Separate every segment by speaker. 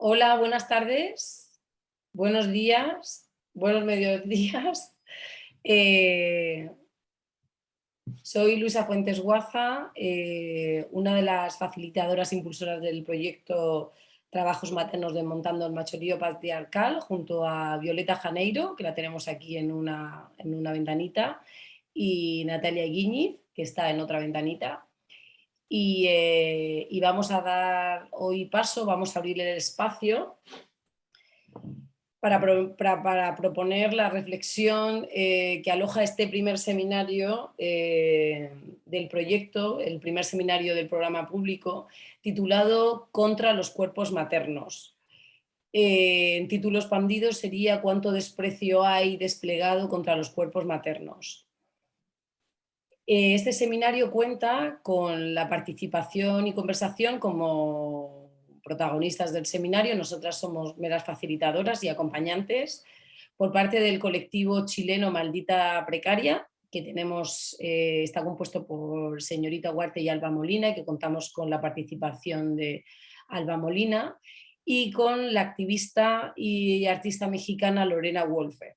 Speaker 1: Hola, buenas tardes, buenos días, buenos mediodías. Eh, Soy Luisa Fuentes Guaza, una de las facilitadoras impulsoras del proyecto Trabajos Maternos Desmontando el Machorío Patriarcal, junto a Violeta Janeiro, que la tenemos aquí en una ventanita, y Natalia Guiñiz, que está en otra ventanita. Y vamos a dar hoy paso, vamos a abrir el espacio para proponer la reflexión que aloja este primer seminario del proyecto, el primer seminario del programa público, titulado Contra los cuerpos maternos. En título expandido sería ¿Cuánto desprecio hay desplegado contra los cuerpos maternos? Este seminario cuenta con la participación y conversación como protagonistas del seminario. Nosotras somos meras facilitadoras y acompañantes por parte del colectivo chileno Maldita Precaria, que está compuesto por Señorita Huarte y Alba Molina, y que contamos con la participación de Alba Molina, y con la activista y artista mexicana Lorena Wolfer.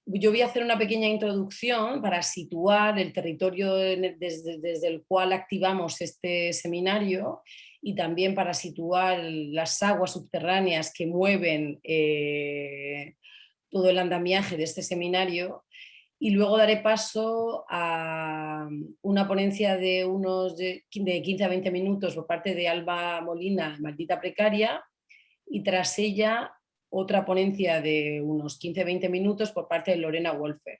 Speaker 1: Yo voy a hacer una pequeña introducción para situar el territorio desde el cual activamos este seminario, y también para situar las aguas subterráneas que mueven todo el andamiaje de este seminario, y luego daré paso a una ponencia de 15 a 20 minutos por parte de Alba Molina, Maldita Precaria, y tras ella otra ponencia de unos 15-20 minutos por parte de Lorena Wolfer.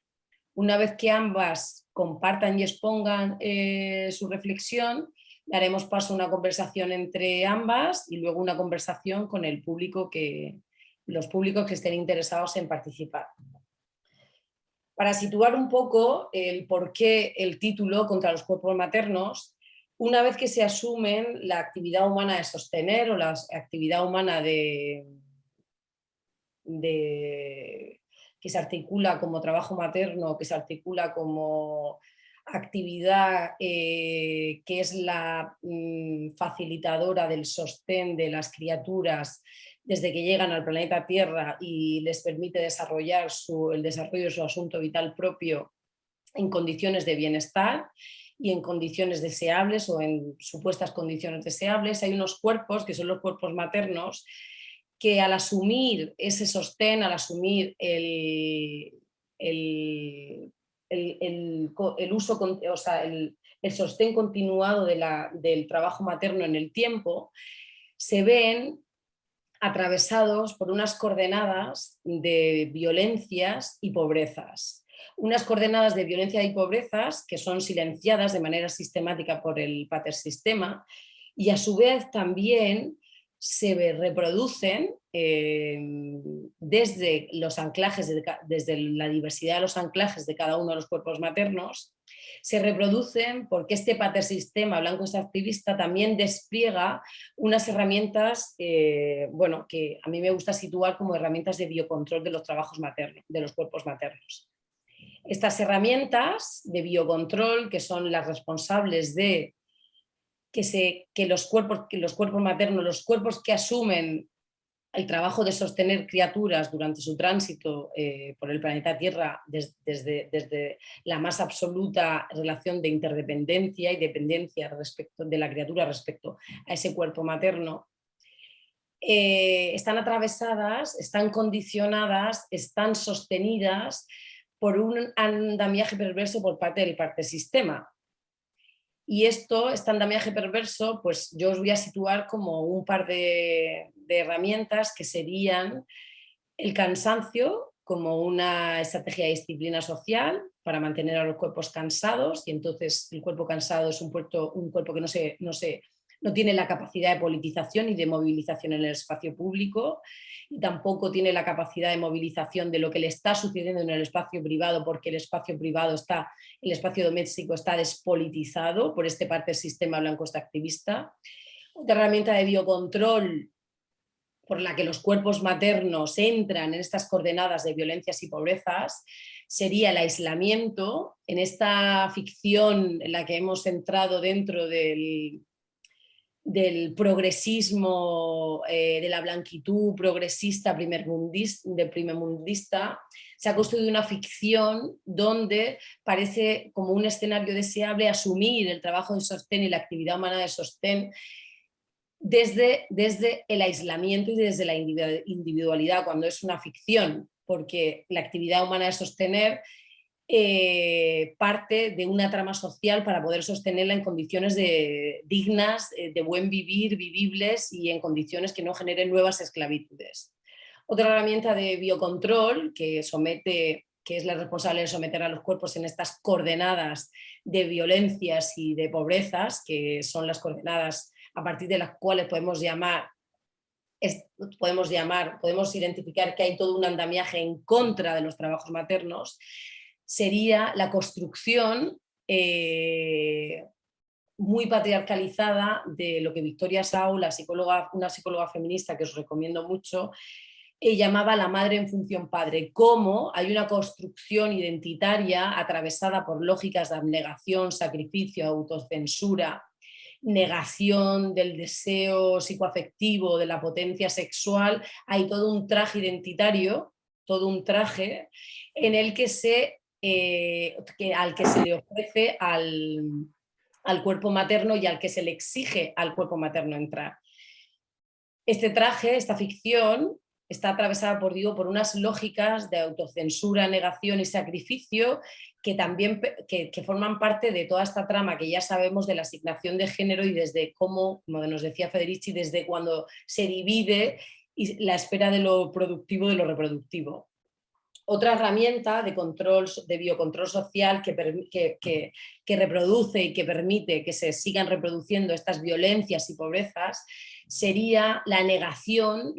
Speaker 1: Una vez que ambas compartan y expongan su reflexión, daremos paso a una conversación entre ambas y luego una conversación con los públicos que estén interesados en participar. Para situar un poco el porqué el título Contra los cuerpos maternos, una vez que se asumen la actividad humana de sostener o la actividad humana que se articula como trabajo materno, que se articula como actividad que es la facilitadora del sostén de las criaturas desde que llegan al planeta Tierra y les permite desarrollar el desarrollo de su asunto vital propio en condiciones de bienestar y en condiciones deseables o en supuestas condiciones deseables. Hay unos cuerpos que son los cuerpos maternos que, al asumir ese sostén, al asumir el uso, o sea, el sostén continuado del trabajo materno en el tiempo, se ven atravesados por unas coordenadas de violencias y pobrezas. Unas coordenadas de violencia y pobrezas que son silenciadas de manera sistemática por el patersistema, y a su vez también se reproducen desde los anclajes, desde la diversidad de los anclajes de cada uno de los cuerpos maternos. Se reproducen porque este patersistema blanco extractivista también despliega unas herramientas que a mí me gusta situar como herramientas de biocontrol de los trabajos maternos, de los cuerpos maternos. Estas herramientas de biocontrol, que son las responsables de que los cuerpos maternos, los cuerpos que asumen el trabajo de sostener criaturas durante su tránsito por el planeta Tierra, desde la más absoluta relación de interdependencia y dependencia respecto de la criatura respecto a ese cuerpo materno, están atravesadas, están condicionadas, están sostenidas por un andamiaje perverso por parte del patersistema. Y este andamiaje perverso, pues yo os voy a situar como un par de herramientas que serían el cansancio como una estrategia de disciplina social para mantener a los cuerpos cansados, y entonces el cuerpo cansado es un cuerpo que no tiene la capacidad de politización y de movilización en el espacio público, y tampoco tiene la capacidad de movilización de lo que le está sucediendo en el espacio privado, porque el espacio doméstico está despolitizado por este patersistema blanco extractivista. Otra herramienta de biocontrol por la que los cuerpos maternos entran en estas coordenadas de violencias y pobrezas sería el aislamiento, en esta ficción en la que hemos entrado dentro del del progresismo, de la blanquitud progresista primermundista, se ha construido una ficción donde parece como un escenario deseable asumir el trabajo de sostén y la actividad humana de sostén desde el aislamiento y desde la individualidad, cuando es una ficción, porque la actividad humana de sostener parte de una trama social para poder sostenerla en condiciones dignas, de buen vivir, vivibles y en condiciones que no generen nuevas esclavitudes. Otra herramienta de biocontrol que es la responsable de someter a los cuerpos en estas coordenadas de violencias y de pobrezas, que son las coordenadas a partir de las cuales podemos identificar que hay todo un andamiaje en contra de los trabajos maternos, sería la construcción muy patriarcalizada de lo que Victoria Sau, una psicóloga feminista que os recomiendo mucho, llamaba la madre en función padre, cómo hay una construcción identitaria atravesada por lógicas de abnegación, sacrificio, autocensura, negación del deseo psicoafectivo, de la potencia sexual. Hay todo un traje identitario, todo un traje en el que al que se le ofrece al cuerpo materno y al que se le exige al cuerpo materno entrar. Este traje, esta ficción, está atravesada por unas lógicas de autocensura, negación y sacrificio que también que forman parte de toda esta trama que ya sabemos de la asignación de género y desde cómo, como nos decía Federici, desde cuando se divide y la esfera de lo productivo de lo reproductivo. Otra herramienta de biocontrol social que reproduce y que permite que se sigan reproduciendo estas violencias y pobrezas sería la negación,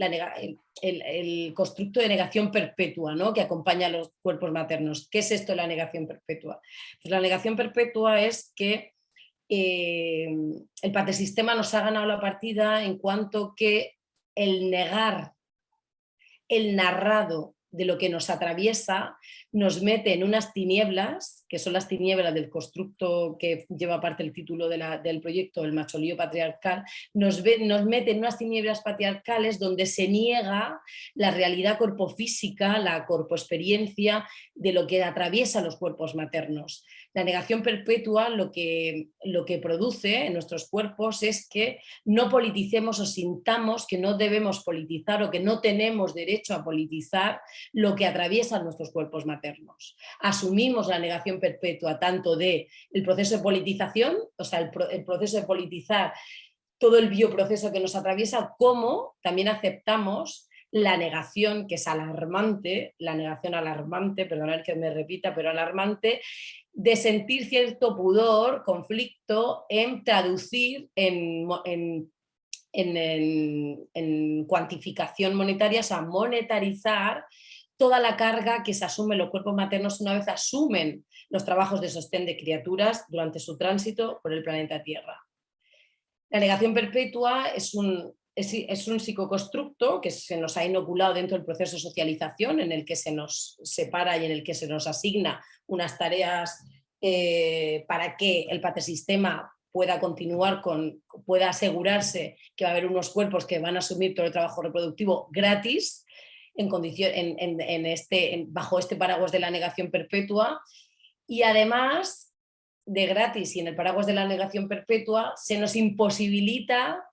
Speaker 1: el constructo de negación perpetua, ¿no?, que acompaña a los cuerpos maternos. ¿Qué es esto de la negación perpetua? Pues la negación perpetua es que el patersistema nos ha ganado la partida en cuanto que el negar el narrado de lo que nos atraviesa nos mete en unas tinieblas, que son las tinieblas del constructo que lleva parte el título del proyecto, el macholío patriarcal, nos mete en unas tinieblas patriarcales donde se niega la realidad corpofísica, la corpoexperiencia de lo que atraviesa los cuerpos maternos. La negación perpetua lo que produce en nuestros cuerpos es que no politicemos o sintamos que no debemos politizar o que no tenemos derecho a politizar lo que atraviesan nuestros cuerpos maternos. Asumimos la negación perpetua tanto del proceso de politización, o sea, el proceso de politizar todo el bioproceso que nos atraviesa, como también aceptamos la negación, que es alarmante, la negación alarmante, perdonad que me repita, pero alarmante, de sentir cierto pudor, conflicto en traducir en cuantificación monetaria, o sea, monetarizar toda la carga que se asume en los cuerpos maternos una vez asumen los trabajos de sostén de criaturas durante su tránsito por el planeta Tierra. La negación perpetua es un psicoconstructo que se nos ha inoculado dentro del proceso de socialización, en el que se nos separa y en el que se nos asigna unas tareas para que el patersistema pueda continuar pueda asegurarse que va a haber unos cuerpos que van a asumir todo el trabajo reproductivo gratis, bajo este paraguas de la negación perpetua, y además de gratis y en el paraguas de la negación perpetua se nos imposibilita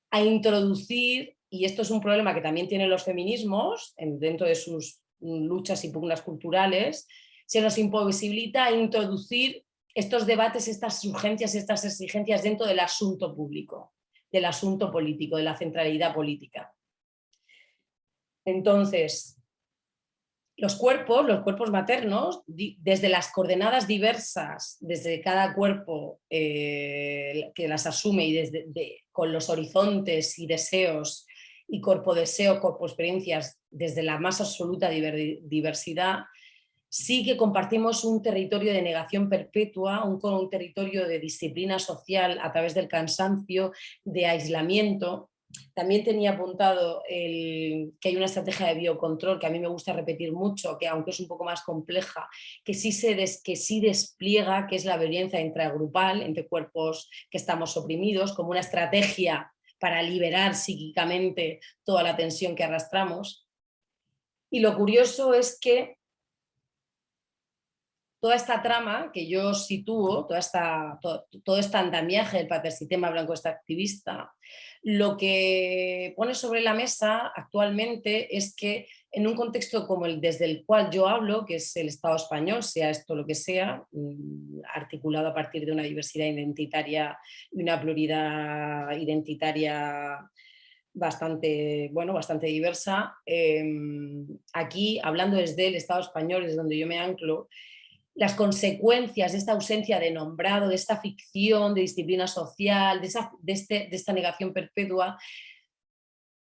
Speaker 1: a introducir, y esto es un problema que también tienen los feminismos dentro de sus luchas y pugnas culturales, se nos imposibilita a introducir estos debates, estas urgencias, estas exigencias dentro del asunto público, del asunto político, de la centralidad política. Entonces, los cuerpos maternos, desde las coordenadas diversas, desde cada cuerpo que las asume y con los horizontes y deseos y corpodeseo, corpoexperiencias, desde la más absoluta diversidad, sí que compartimos un territorio de negación perpetua, un territorio de disciplina social a través del cansancio, de aislamiento, También tenía apuntado que hay una estrategia de biocontrol que a mí me gusta repetir mucho, que aunque es un poco más compleja, que sí despliega, que es la violencia intragrupal entre cuerpos que estamos oprimidos, como una estrategia para liberar psíquicamente toda la tensión que arrastramos. Y lo curioso es que toda esta trama que yo sitúo, todo este andamiaje del patersistema blanco extractivista, lo que pone sobre la mesa actualmente es que en un contexto como el desde el cual yo hablo, que es el Estado español, sea esto lo que sea, articulado a partir de una diversidad identitaria y una pluralidad identitaria bastante, bueno, bastante diversa, aquí, hablando desde el Estado español, es donde yo me anclo, las consecuencias de esta ausencia de nombrado, de esta ficción de disciplina social, de esta negación perpetua,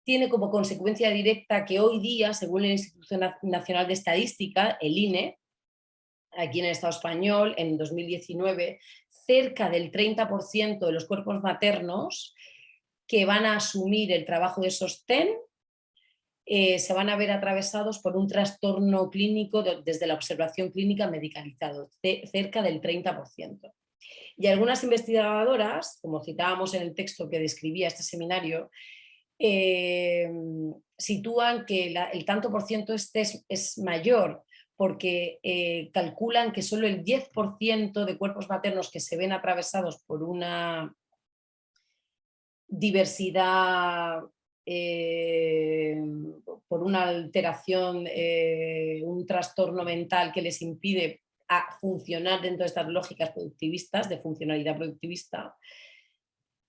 Speaker 1: tiene como consecuencia directa que hoy día, según el Instituto Nacional de Estadística, el INE, aquí en el Estado español, en 2019, cerca del 30% de los cuerpos maternos que van a asumir el trabajo de sostén se van a ver atravesados por un trastorno clínico desde la observación clínica medicalizado, cerca del 30%. Y algunas investigadoras, como citábamos en el texto que describía este seminario, sitúan que el tanto por ciento este es mayor porque calculan que solo el 10% de cuerpos maternos que se ven atravesados por una diversidad, por una alteración, un trastorno mental que les impide funcionar dentro de estas lógicas productivistas, de funcionalidad productivista,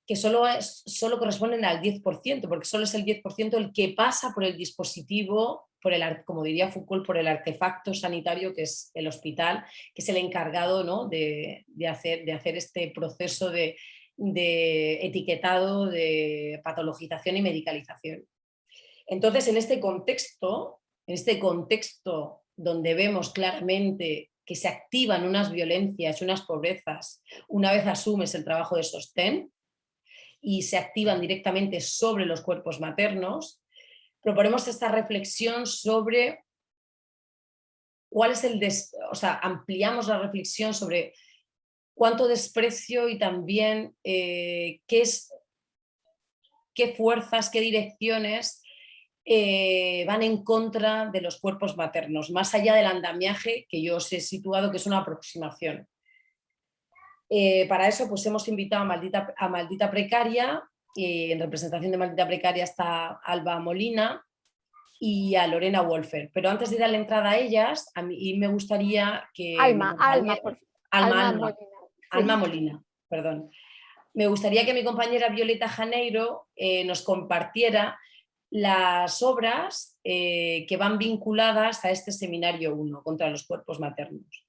Speaker 1: que solo corresponden al 10%, porque solo es el 10% el que pasa por el dispositivo, como diría Foucault, por el artefacto sanitario que es el hospital, que es el encargado, ¿no?, de hacer este proceso de etiquetado, de patologización y medicalización. Entonces, en este contexto donde vemos claramente que se activan unas violencias, unas pobrezas, una vez asumes el trabajo de sostén y se activan directamente sobre los cuerpos maternos, proponemos esta reflexión sobre cuál es ampliamos la reflexión sobre cuánto desprecio y también qué fuerzas, qué direcciones van en contra de los cuerpos maternos, más allá del andamiaje que yo os he situado, que es una aproximación. Para eso pues hemos invitado a Maldita Precaria, en representación de Maldita Precaria está Alba Molina y a Lorena Wolfer. Pero antes de dar la entrada a ellas, a mí me gustaría que... Alma Molina, perdón. Me gustaría que mi compañera Violeta Janeiro nos compartiera las obras que van vinculadas a este seminario 1 contra los cuerpos maternos.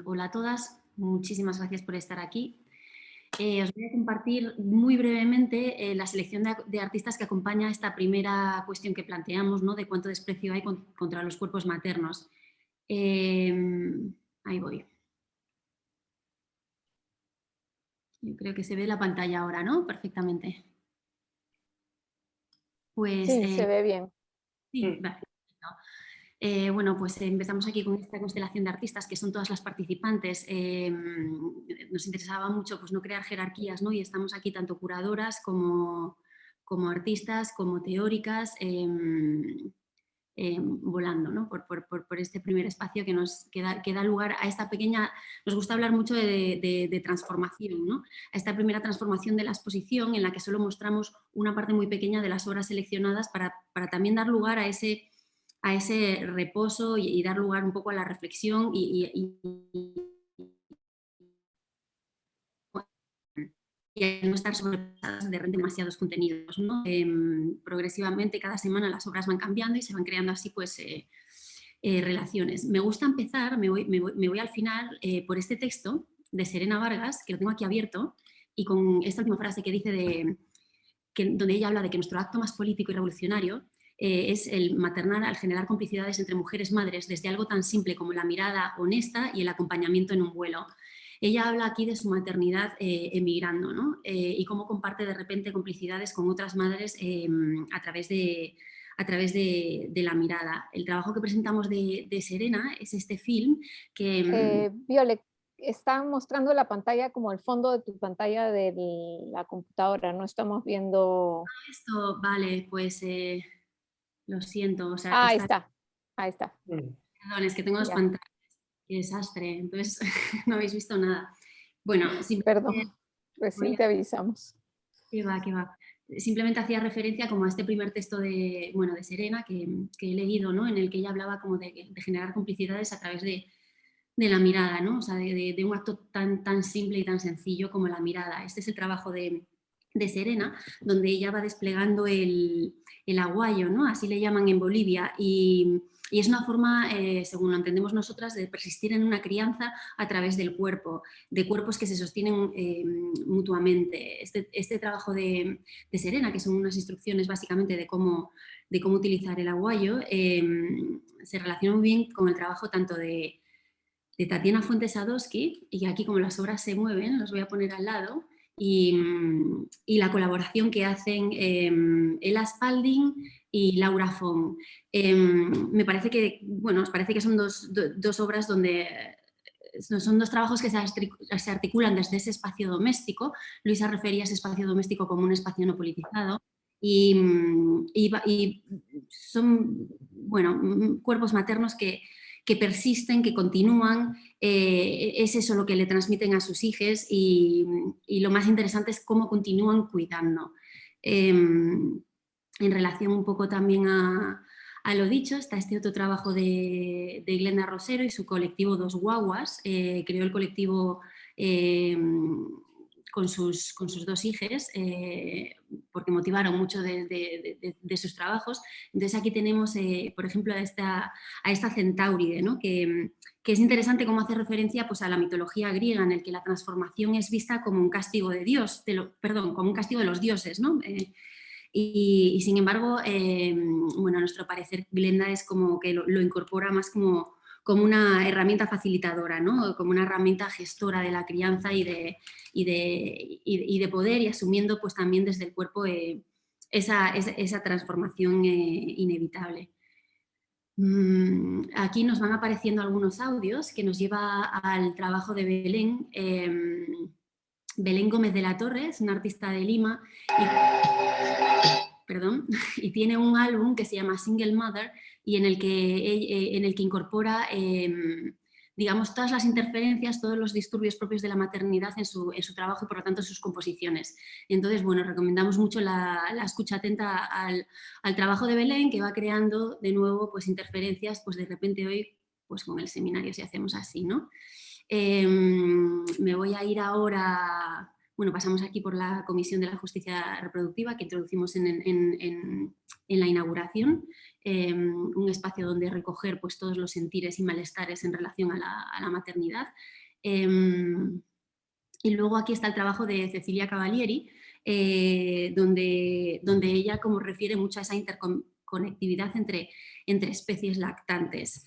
Speaker 2: Hola a todas, muchísimas gracias por estar aquí. Os voy a compartir muy brevemente la selección de artistas que acompaña esta primera cuestión que planteamos, ¿no?, de cuánto desprecio hay contra los cuerpos maternos. Ahí voy. Yo creo que se ve la pantalla ahora, ¿no? Perfectamente. Pues,
Speaker 3: sí, se ve bien.
Speaker 2: Sí, vale. Bueno, pues empezamos aquí con esta constelación de artistas que son todas las participantes. Nos interesaba mucho pues no crear jerarquías, ¿no? Y estamos aquí tanto curadoras como artistas, como teóricas, volando, ¿no?, por este primer espacio que da lugar a esta pequeña... Nos gusta hablar mucho de transformación, ¿no?, a esta primera transformación de la exposición en la que solo mostramos una parte muy pequeña de las obras seleccionadas para también dar lugar a ese reposo y dar lugar un poco a la reflexión y no estar sobrepasadas de demasiados contenidos, ¿no? Progresivamente, cada semana las obras van cambiando y se van creando así pues relaciones. Me gusta empezar, me voy al final por este texto de Serena Vargas, que lo tengo aquí abierto, y con esta última frase que dice donde ella habla de que nuestro acto más político y revolucionario es el maternar al generar complicidades entre mujeres madres desde algo tan simple como la mirada honesta y el acompañamiento en un vuelo. Ella habla aquí de su maternidad emigrando, ¿no? Y cómo comparte de repente complicidades con otras madres a través de la mirada. El trabajo que presentamos de Serena es este film que...
Speaker 3: Viole, están mostrando la pantalla como el fondo de tu pantalla de la computadora, no estamos viendo...
Speaker 2: Esto, vale, pues lo siento, o sea,
Speaker 3: Ah, ahí está, ahí está.
Speaker 2: perdón, es que tengo dos
Speaker 3: Ya,
Speaker 2: pantallas, qué desastre, entonces no habéis visto nada. Bueno, simplemente
Speaker 3: perdón, recién
Speaker 2: voy
Speaker 3: te
Speaker 2: a...
Speaker 3: avisamos.
Speaker 2: ¿Qué va, qué va? Simplemente hacía referencia como a este primer texto de, bueno, de Serena que he leído, ¿no? En el que ella hablaba como de generar complicidades a través de la mirada, ¿no? O sea, de un acto tan simple y tan sencillo como la mirada. Este es el trabajo de Serena, donde ella va desplegando el aguayo, ¿no? Así le llaman en Bolivia, y es una forma, según lo entendemos nosotras, de persistir en una crianza a través del cuerpo, de cuerpos que se sostienen mutuamente. Este trabajo de Serena, que son unas instrucciones básicamente de cómo utilizar el aguayo, se relaciona muy bien con el trabajo tanto de Tatiana Fuentes Sadowski, y aquí como las obras se mueven, los voy a poner al lado, y la colaboración que hacen Ella Spalding y Laura Fong. Me parece que, bueno, os parece que son dos obras donde son dos trabajos que se articulan desde ese espacio doméstico. Luisa refería a ese espacio doméstico como un espacio no politizado, y son, bueno, cuerpos maternos que persisten, que continúan, es eso lo que le transmiten a sus hijos, y lo más interesante es cómo continúan cuidando. En relación un poco también a lo dicho, está este otro trabajo de Glenda Rosero y su colectivo Dos Guaguas. Creó el colectivo con sus dos hijas, porque motivaron mucho de sus trabajos. Entonces aquí tenemos, por ejemplo, a esta Centauride, ¿no? que es interesante cómo hace referencia, pues, a la mitología griega, en el que la transformación es vista como un castigo de Dios, perdón, como un castigo de los dioses, ¿no? Y sin embargo, bueno, a nuestro parecer, Glenda es como que lo incorpora más como una herramienta facilitadora, ¿no? Como una herramienta gestora de la crianza y de poder, y asumiendo pues también desde el cuerpo esa transformación inevitable. Aquí nos van apareciendo algunos audios que nos lleva al trabajo de Belén. Belén Gómez de la Torre es una artista de Lima y tiene un álbum que se llama Single Mother, y en el que incorpora, digamos, todas las interferencias, todos los disturbios propios de la maternidad en su trabajo, y por lo tanto en sus composiciones. Entonces, bueno, recomendamos mucho la escucha atenta al trabajo de Belén, que va creando de nuevo pues interferencias, pues de repente hoy, pues con el seminario, si hacemos así, ¿no? Me voy a ir ahora... Bueno, pasamos aquí por la Comisión de la Justicia Reproductiva que introducimos en la inauguración, un espacio donde recoger pues, todos los sentires y malestares en relación a la maternidad. Y luego aquí está el trabajo de Cecilia Cavalieri, donde ella como refiere mucho a esa interconectividad entre especies lactantes.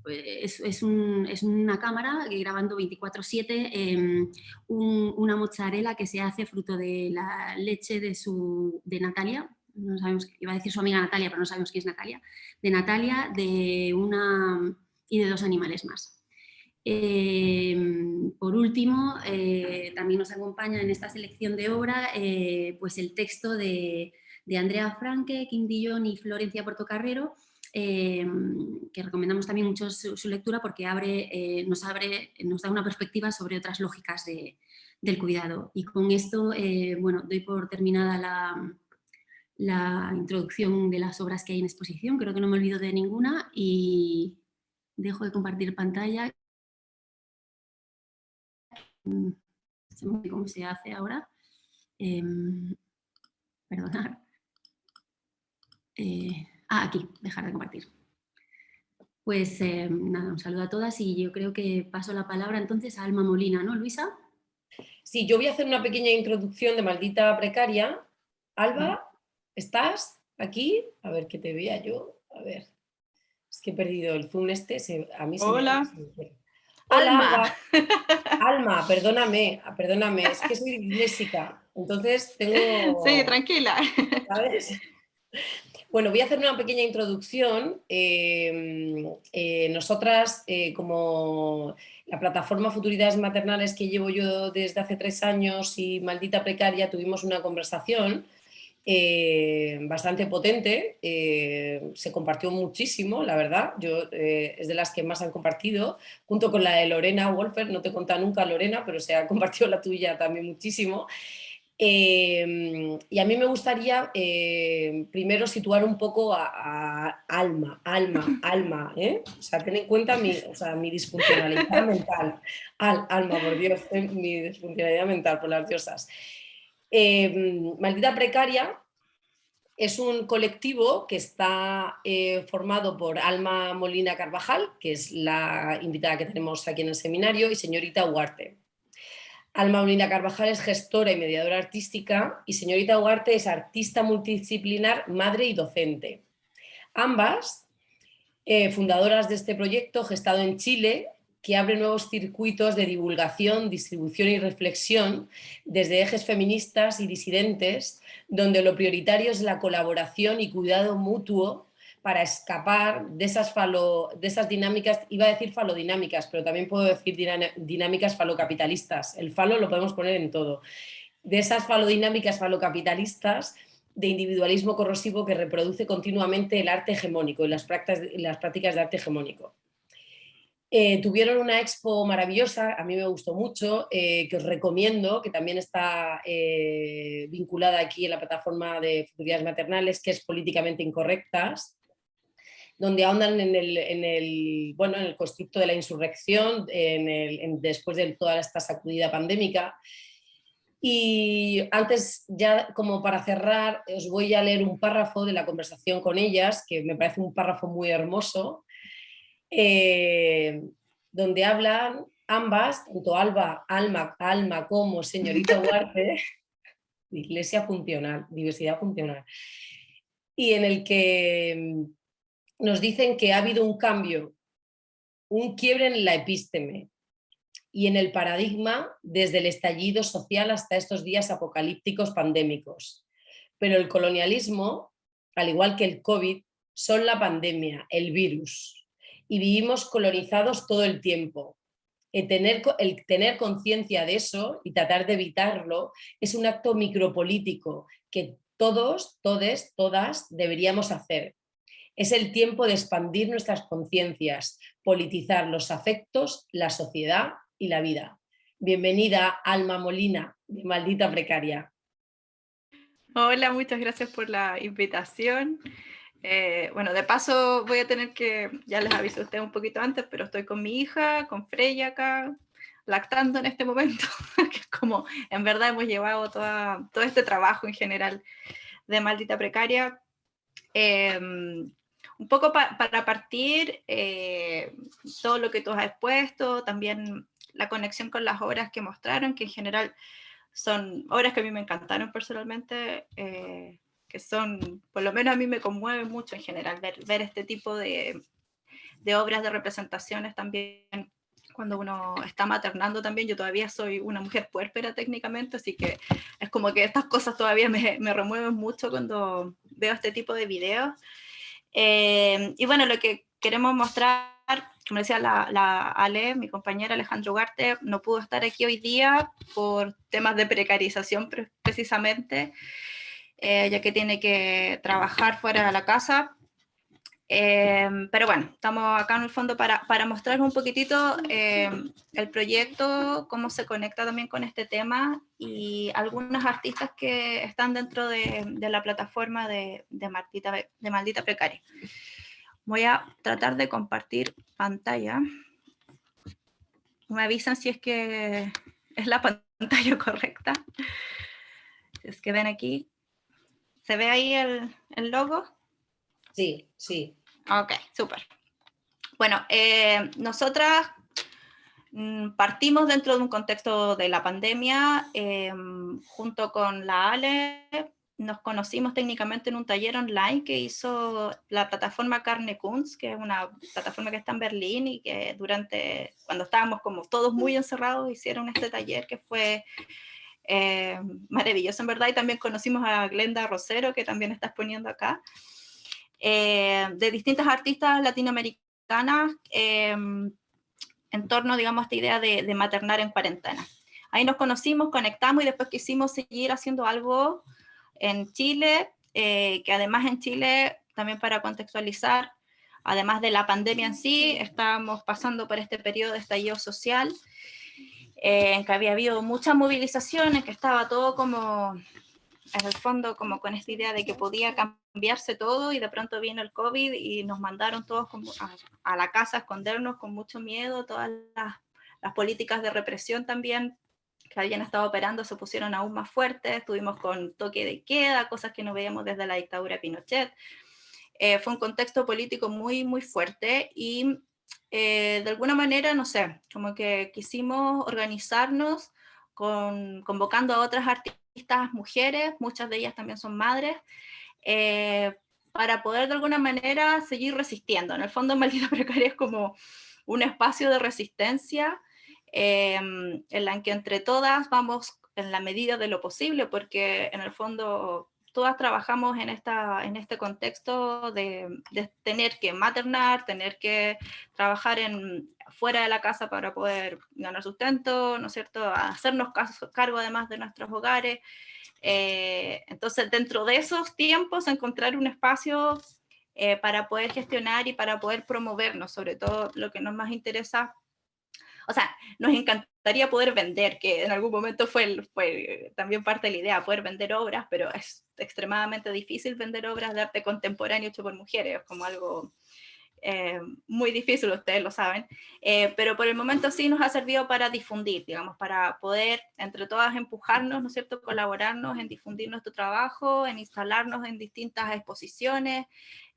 Speaker 2: Es una cámara grabando 24/7 una mozzarella que se hace fruto de la leche de Natalia, no sabemos, iba a decir su amiga Natalia, pero no sabemos quién es Natalia, de Natalia y de 2 animales más. Por último, también nos acompaña en esta selección de obra pues el texto de Andrea Franke, Kim Dillon y Florencia Portocarrero, que recomendamos también mucho su lectura, porque nos da una perspectiva sobre otras lógicas del cuidado. Y con esto, bueno, doy por terminada la introducción de las obras que hay en exposición. Creo que no me olvido de ninguna y dejo de compartir pantalla. No sé cómo se hace ahora. Perdonad. Aquí, dejar de compartir. Pues nada, un saludo a todas, y yo creo que paso la palabra entonces a Alma Molina, ¿no, Luisa?
Speaker 1: Sí, yo voy a hacer una pequeña introducción de Maldita Precaria. Alba, ¿estás aquí? A ver, que te vea yo. A ver, es que he perdido el Zoom este. A mí
Speaker 4: Hola.
Speaker 1: Hola,
Speaker 2: Alma.
Speaker 1: Alma, perdóname, es que soy disléxica, entonces
Speaker 2: Sí,
Speaker 1: tengo,
Speaker 2: tranquila.
Speaker 1: ¿sabes? Bueno, voy a hacer una pequeña introducción. Nosotras, como la plataforma Futuridades Maternales que llevo yo desde hace 3 años y Maldita Precaria, tuvimos una conversación bastante potente, se compartió muchísimo, la verdad, es de las que más han compartido, junto con la de Lorena Wolfer, no te he contado nunca Lorena, pero se ha compartido la tuya también muchísimo. Y a mí me gustaría primero situar un poco a Alma, ¿eh? O sea, ten en cuenta mi disfuncionalidad mental. Alma, por Dios, mi disfuncionalidad mental, por las diosas. Maldita Precaria es un colectivo que está formado por Alma Molina Carvajal, que es la invitada que tenemos aquí en el seminario, y señorita Ugarte. Alma Molina Carvajal es gestora y mediadora artística y señorita Ugarte es artista multidisciplinar, madre y docente. Ambas, fundadoras de este proyecto gestado en Chile, que abre nuevos circuitos de divulgación, distribución y reflexión desde ejes feministas y disidentes, donde lo prioritario es la colaboración y cuidado mutuo para escapar de esas dinámicas, iba a decir falodinámicas, pero también puedo decir dinámicas falocapitalistas. El falo lo podemos poner en todo. De esas falodinámicas falocapitalistas de individualismo corrosivo que reproduce continuamente el arte hegemónico y las prácticas de arte hegemónico. Tuvieron una expo maravillosa, a mí me gustó mucho, que os recomiendo, que también está vinculada aquí en la plataforma de Futuridades Maternales, que es Políticamente Incorrectas, donde ahondan en el constructo de la insurrección después de toda esta sacudida pandémica. Y antes, ya como para cerrar, os voy a leer un párrafo de la conversación con ellas, que me parece un párrafo muy hermoso, donde hablan ambas, tanto Alma como señorita Ugarte, iglesia funcional, diversidad funcional, y en el que nos dicen que ha habido un cambio, un quiebre en la epísteme y en el paradigma desde el estallido social hasta estos días apocalípticos pandémicos. Pero el colonialismo, al igual que el COVID, son la pandemia, el virus, y vivimos colonizados todo el tiempo. El tener conciencia de eso y tratar de evitarlo es un acto micropolítico que todos, todes, todas deberíamos hacer. Es el tiempo de expandir nuestras conciencias, politizar los afectos, la sociedad y la vida. Bienvenida, Alma Molina, de Maldita Precaria.
Speaker 4: Hola, muchas gracias por la invitación. Bueno, de paso voy a tener que, ya les aviso a ustedes un poquito antes, pero estoy con mi hija, con Freya acá, lactando en este momento, que es como en verdad hemos llevado todo este trabajo en general de Maldita Precaria. Un poco para partir, todo lo que tú has expuesto, también la conexión con las obras que mostraron, que en general son obras que a mí me encantaron personalmente, que son, por lo menos a mí me conmueve mucho en general, ver este tipo de obras, de representaciones también, cuando uno está maternando también. Yo todavía soy una mujer puérpera técnicamente, así que es como que estas cosas todavía me remueven mucho cuando veo este tipo de videos. Y bueno, lo que queremos mostrar, como decía la Ale, mi compañera Alejandra Ugarte, no pudo estar aquí hoy día por temas de precarización precisamente, ya que tiene que trabajar fuera de la casa. Pero bueno, estamos acá en el fondo para mostrar un poquitito el proyecto, cómo se conecta también con este tema y algunos artistas que están dentro de la plataforma de Maldita Precaria. Voy a tratar de compartir pantalla. Me avisan si es que es la pantalla correcta. Si es que ven aquí. ¿Se ve ahí el logo?
Speaker 1: Sí, sí.
Speaker 4: Ok, súper. Bueno, nosotras partimos dentro de un contexto de la pandemia, junto con la Ale, nos conocimos técnicamente en un taller online que hizo la plataforma Carne Kunst, que es una plataforma que está en Berlín y que cuando estábamos como todos muy encerrados, hicieron este taller que fue maravilloso en verdad, y también conocimos a Glenda Rosero, que también está exponiendo acá, de distintas artistas latinoamericanas en torno, digamos, a esta idea de maternar en cuarentena. Ahí nos conocimos, conectamos y después quisimos seguir haciendo algo en Chile, que además en Chile, también para contextualizar, además de la pandemia en sí, estábamos pasando por este periodo de estallido social, en que había habido mucha movilización, en que estaba todo como, en el fondo, como con esta idea de que podía cambiarse todo, y de pronto vino el COVID y nos mandaron todos como a la casa a escondernos con mucho miedo. Todas las políticas de represión también que habían estado operando se pusieron aún más fuertes, estuvimos con toque de queda, cosas que no veíamos desde la dictadura de Pinochet. Fue un contexto político muy, muy fuerte, y de alguna manera, no sé, como que quisimos organizarnos convocando a otras artistas mujeres, muchas de ellas también son madres, para poder de alguna manera seguir resistiendo. En el fondo, Maldita Precaria es como un espacio de resistencia en la que entre todas vamos en la medida de lo posible, porque en el fondo todas trabajamos en este contexto de tener que maternar, tener que trabajar fuera de la casa para poder ganar sustento, ¿no es cierto?, hacernos cargo además de nuestros hogares. Entonces, dentro de esos tiempos, encontrar un espacio para poder gestionar y para poder promovernos, sobre todo lo que nos más interesa. O sea, nos encantaría poder vender, que en algún momento fue también parte de la idea, poder vender obras, pero es extremadamente difícil vender obras de arte contemporáneo hecho por mujeres, es como algo muy difícil, ustedes lo saben, pero por el momento sí nos ha servido para difundir, digamos, para poder entre todas empujarnos, ¿no es cierto?, colaborarnos en difundir nuestro trabajo, en instalarnos en distintas exposiciones.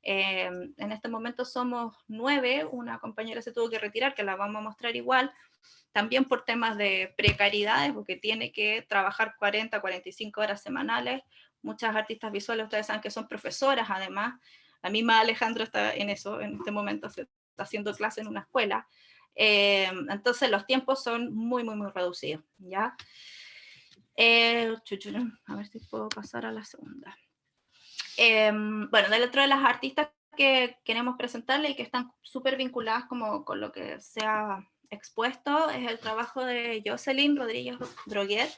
Speaker 4: En este momento somos 9, una compañera se tuvo que retirar, que la vamos a mostrar igual, también por temas de precariedades, porque tiene que trabajar 40, 45 horas semanales. Muchas artistas visuales, ustedes saben que son profesoras además. La misma Alejandra está en eso, en este momento se está haciendo clase en una escuela. Entonces los tiempos son muy, muy, muy reducidos, ¿ya? A ver si puedo pasar a la segunda. Bueno, del otro de las artistas que queremos presentarle y que están súper vinculadas como con lo que se ha expuesto es el trabajo de Jocelyn Rodríguez Droguet.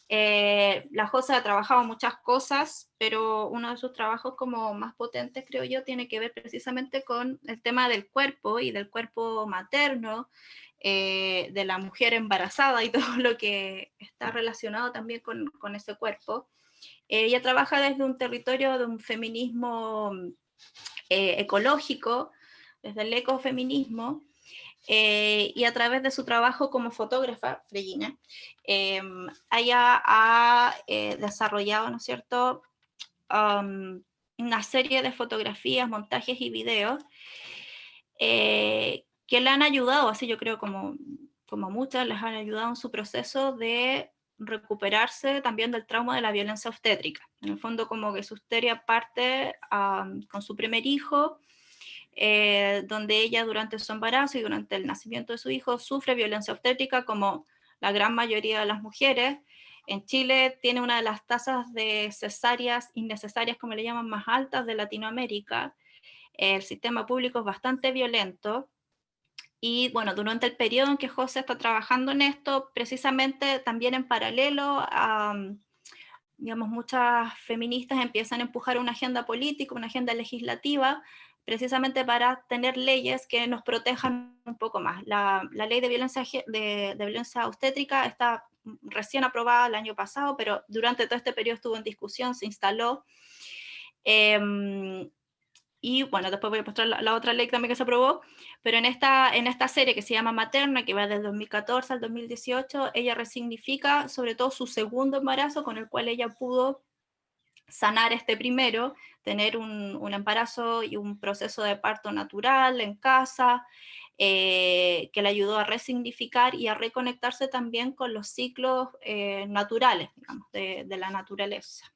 Speaker 4: La Jose ha trabajado muchas cosas, pero uno de sus trabajos como más potentes, creo yo, tiene que ver precisamente con el tema del cuerpo y del cuerpo materno, de la mujer embarazada y todo lo que está relacionado también con ese cuerpo. Ella trabaja desde un territorio de un feminismo ecológico, desde el ecofeminismo, y a través de su trabajo como fotógrafa, Regina, ella ha desarrollado, ¿no es cierto?, una serie de fotografías, montajes y videos que le han ayudado, así yo creo como muchas, les han ayudado en su proceso de recuperarse también del trauma de la violencia obstétrica. En el fondo, como que su historia parte con su primer hijo, donde ella durante su embarazo y durante el nacimiento de su hijo sufre violencia obstétrica como la gran mayoría de las mujeres. En Chile tiene una de las tasas de cesáreas innecesarias, como le llaman, más altas de Latinoamérica. El sistema público es bastante violento. Y bueno, durante el periodo en que José está trabajando en esto, precisamente también en paralelo, digamos, muchas feministas empiezan a empujar una agenda política, una agenda legislativa, precisamente para tener leyes que nos protejan un poco más. La ley de violencia obstétrica está recién aprobada el año pasado, pero durante todo este periodo estuvo en discusión, se instaló. Y bueno, después voy a mostrar la otra ley también que se aprobó, pero en esta serie que se llama Materna, que va desde 2014 al 2018, ella resignifica sobre todo su segundo embarazo, con el cual ella pudo sanar este primero, tener un embarazo y un proceso de parto natural en casa, que le ayudó a resignificar y a reconectarse también con los ciclos naturales, digamos, de la naturaleza.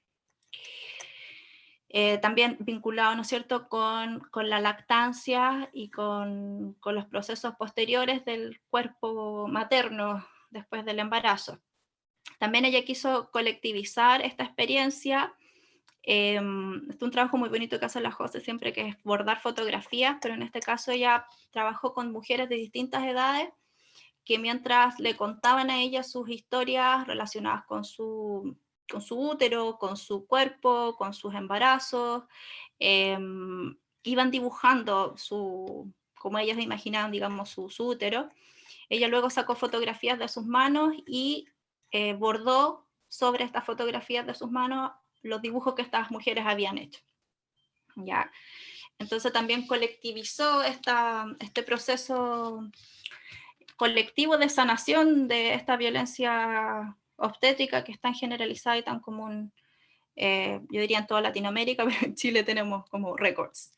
Speaker 4: también vinculado, ¿no es cierto?, con la lactancia y con los procesos posteriores del cuerpo materno después del embarazo. También ella quiso colectivizar esta experiencia. Es un trabajo muy bonito que hace la José siempre, que es bordar fotografías, pero en este caso ella trabajó con mujeres de distintas edades que mientras le contaban a ella sus historias relacionadas con su útero, con su cuerpo, con sus embarazos, iban dibujando como ellas imaginaban, digamos, su útero. Ella luego sacó fotografías de sus manos y bordó sobre estas fotografías de sus manos los dibujos que estas mujeres habían hecho. ¿Ya? Entonces también colectivizó este proceso colectivo de sanación de esta violencia obstétrica que es tan generalizada y tan común, yo diría en toda Latinoamérica, pero en Chile tenemos como récords.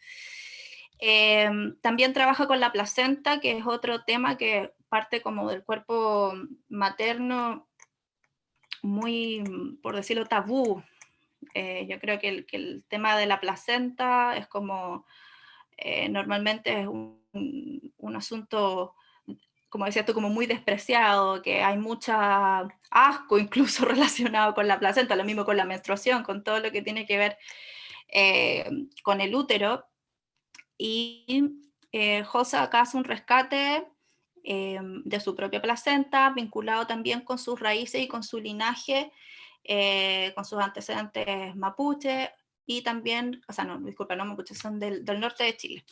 Speaker 4: También trabaja con la placenta, que es otro tema que parte como del cuerpo materno muy, por decirlo, tabú. Yo creo que el tema de la placenta es como, normalmente es un asunto, como decías tú, como muy despreciado, que hay mucha asco incluso relacionado con la placenta, lo mismo con la menstruación, con todo lo que tiene que ver con el útero. Y Josa acá hace un rescate de su propia placenta, vinculado también con sus raíces y con su linaje, con sus antecedentes mapuche, y también, o sea, no, disculpa, no mapuche, son del norte de Chile.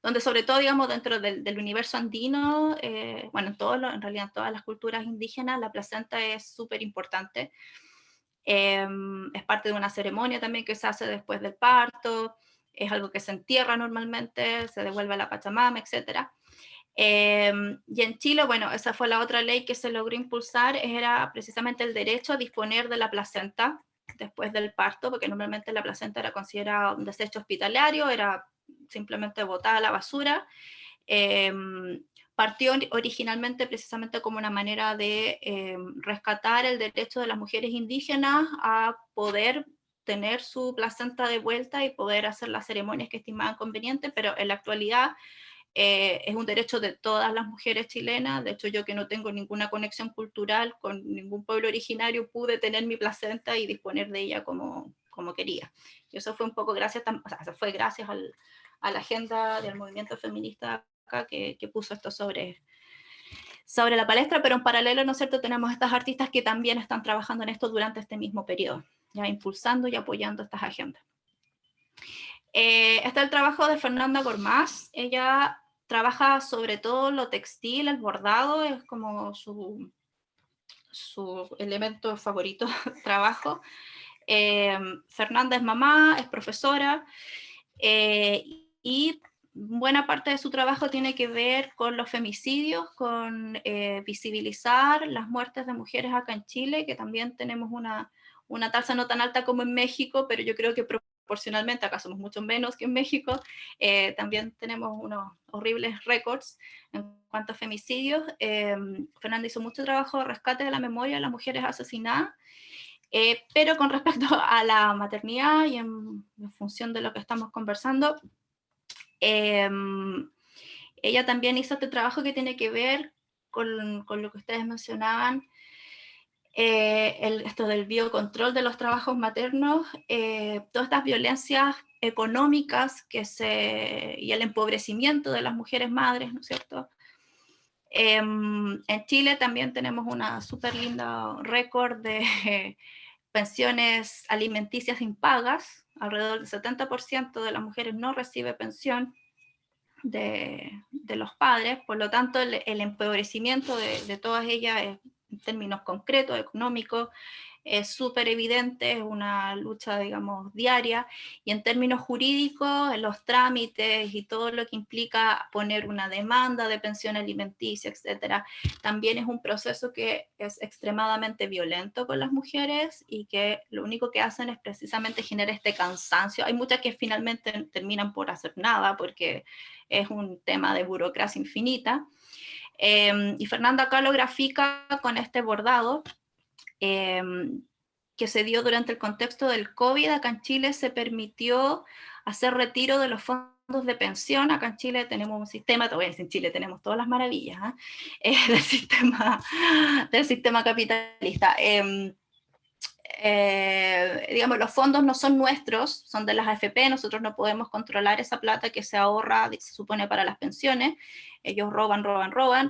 Speaker 4: Donde sobre todo, digamos, dentro del universo andino, bueno, en realidad en todas las culturas indígenas, la placenta es súper importante. Es parte de una ceremonia también que se hace después del parto, es algo que se entierra normalmente, se devuelve a la Pachamama, etc. Y en Chile, bueno, esa fue la otra ley que se logró impulsar, era precisamente el derecho a disponer de la placenta después del parto, porque normalmente la placenta era considerada un desecho hospitalario, era simplemente botada a la basura. Partió originalmente precisamente como una manera de rescatar el derecho de las mujeres indígenas a poder tener su placenta de vuelta y poder hacer las ceremonias que estimaban convenientes, pero en la actualidad es un derecho de todas las mujeres chilenas. De hecho, yo, que no tengo ninguna conexión cultural con ningún pueblo originario, pude tener mi placenta y disponer de ella como quería. Y eso fue un poco gracias, o sea, eso fue gracias a la agenda del movimiento feminista acá que puso esto sobre la palestra, pero en paralelo, ¿no es cierto?, tenemos estas artistas que también están trabajando en esto durante este mismo periodo, ya impulsando y apoyando estas agendas. Está el trabajo de Fernanda Gormaz. Ella trabaja sobre todo lo textil, el bordado, es como su elemento favorito de trabajo. Fernanda es mamá, es profesora, y buena parte de su trabajo tiene que ver con los femicidios, con visibilizar las muertes de mujeres acá en Chile, que también tenemos una tasa no tan alta como en México, pero yo creo que proporcionalmente, acá somos mucho menos que en México, también tenemos unos horribles récords en cuanto a femicidios. Fernanda hizo mucho trabajo de rescate de la memoria de las mujeres asesinadas, pero con respecto a la maternidad y en función de lo que estamos conversando, ella también hizo este trabajo que tiene que ver con lo que ustedes mencionaban, esto del biocontrol de los trabajos maternos, todas estas violencias económicas y el empobrecimiento de las mujeres madres, ¿no es cierto? En Chile también tenemos una súper linda récord de pensiones alimenticias impagas. Alrededor del 70% de las mujeres no recibe pensión de los padres, por lo tanto el empobrecimiento de todas ellas es, en términos concretos, económicos, es súper evidente, es una lucha, digamos, diaria, y en términos jurídicos, en los trámites y todo lo que implica poner una demanda de pensión alimenticia, etcétera, también es un proceso que es extremadamente violento con las mujeres y que lo único que hacen es precisamente generar este cansancio. Hay muchas que finalmente terminan por hacer nada porque es un tema de burocracia infinita. Y Fernanda acá lo grafica con este bordado, que que se dio durante el contexto del COVID, acá en Chile se permitió hacer retiro de los fondos de pensión. Acá en Chile tenemos un sistema, todavía en Chile tenemos todas las maravillas del sistema capitalista. Digamos, los fondos no son nuestros, son de las AFP, nosotros no podemos controlar esa plata que se ahorra, se supone, para las pensiones. Ellos roban,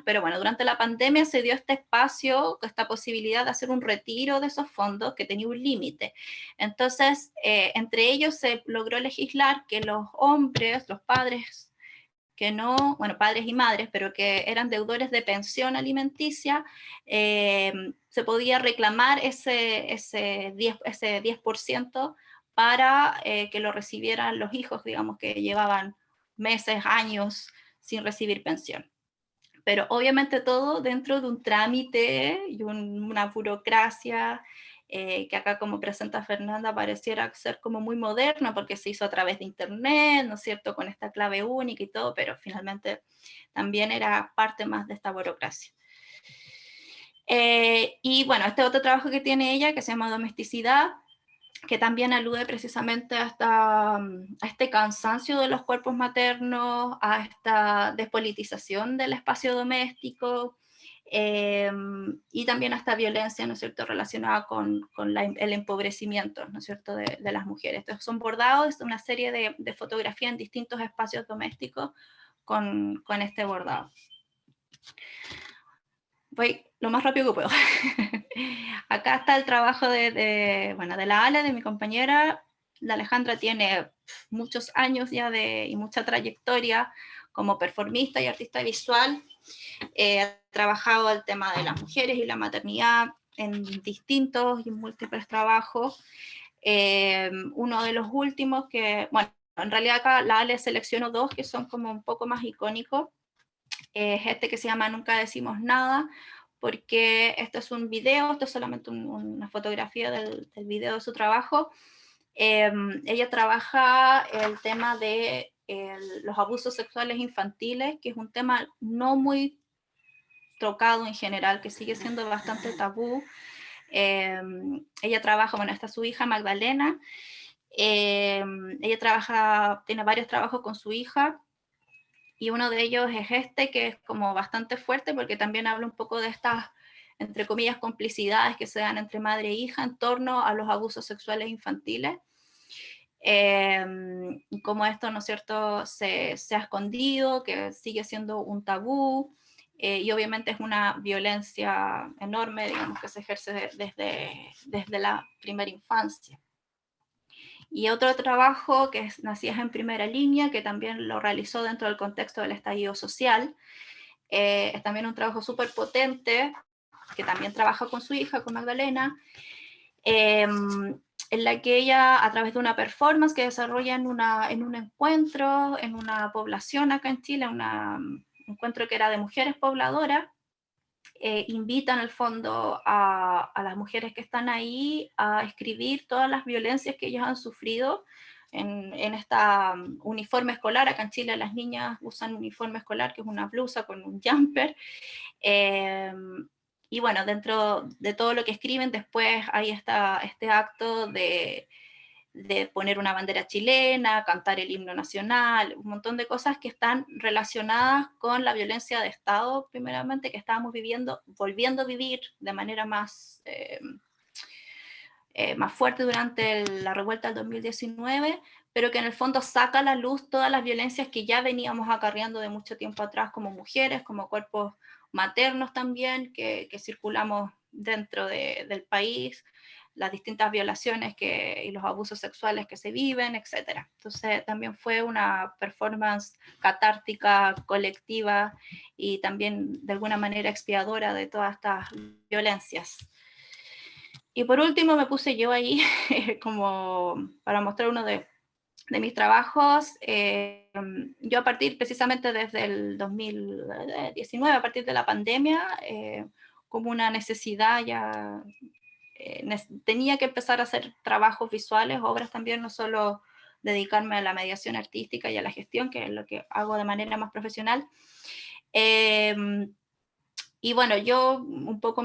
Speaker 4: pero bueno, durante la pandemia se dio este espacio, esta posibilidad de hacer un retiro de esos fondos que tenía un límite. Entonces, entre ellos se logró legislar que los hombres, los padres, que no, bueno, padres y madres, pero que eran deudores de pensión alimenticia, se podía reclamar ese 10% para que lo recibieran los hijos, digamos, que llevaban meses, años sin recibir pensión. Pero obviamente todo dentro de un trámite y una burocracia que acá, como presenta Fernanda, pareciera ser como muy moderna porque se hizo a través de internet, ¿no es cierto?, con esta clave única y todo, pero finalmente también era parte más de esta burocracia. Y bueno, este otro trabajo que tiene ella, que se llama Domesticidad, que también alude precisamente a este cansancio de los cuerpos maternos, a esta despolitización del espacio doméstico, y también a esta violencia, ¿no es cierto?, relacionada con el empobrecimiento, ¿no es cierto?, de las mujeres. Estos son bordados, una serie de fotografías en distintos espacios domésticos con este bordado. Voy lo más rápido que puedo. Acá está el trabajo de la Ale, de mi compañera. La Alejandra tiene muchos años ya y mucha trayectoria como performista y artista visual. Ha trabajado el tema de las mujeres y la maternidad en distintos y múltiples trabajos. Uno de los últimos que, bueno, en realidad acá la Ale seleccionó dos que son como un poco más icónicos. Es este que se llama Nunca Decimos Nada, porque esto es un video, esto es solamente una fotografía del video de su trabajo. Ella trabaja el tema de los abusos sexuales infantiles, que es un tema no muy tocado en general, que sigue siendo bastante tabú. Ella trabaja, bueno, esta es su hija Magdalena. Ella tiene varios trabajos con su hija, y uno de ellos es este, que es como bastante fuerte, porque también habla un poco de estas, entre comillas, complicidades que se dan entre madre e hija en torno a los abusos sexuales infantiles. Como esto, ¿no es cierto?, se ha escondido, que sigue siendo un tabú, y obviamente es una violencia enorme, digamos, que se ejerce desde la primera infancia. Y otro trabajo que es Nacidas en Primera Línea, que también lo realizó dentro del contexto del estallido social, es también un trabajo súper potente, que también trabaja con su hija, con Magdalena, en la que ella, a través de una performance que desarrolla en un encuentro, en una población acá en Chile, un encuentro que era de mujeres pobladoras, invita en el fondo a las mujeres que están ahí a escribir todas las violencias que ellas han sufrido en esta uniforme escolar. Acá en Chile las niñas usan uniforme escolar, que es una blusa con un jumper. Y bueno, dentro de todo lo que escriben, después hay este acto de poner una bandera chilena, cantar el himno nacional, un montón de cosas que están relacionadas con la violencia de Estado, primeramente, que estábamos volviendo a vivir de manera más fuerte durante la revuelta del 2019, pero que en el fondo saca a la luz todas las violencias que ya veníamos acarreando de mucho tiempo atrás como mujeres, como cuerpos maternos también, que circulamos dentro del país, las distintas violaciones y los abusos sexuales que se viven, etc. Entonces también fue una performance catártica, colectiva, y también de alguna manera expiadora de todas estas violencias. Y por último me puse yo ahí como para mostrar uno de mis trabajos. Yo a partir precisamente desde el 2019, a partir de la pandemia, como una necesidad ya, tenía que empezar a hacer trabajos visuales, obras también, no solo dedicarme a la mediación artística y a la gestión, que es lo que hago de manera más profesional. Y bueno, yo un poco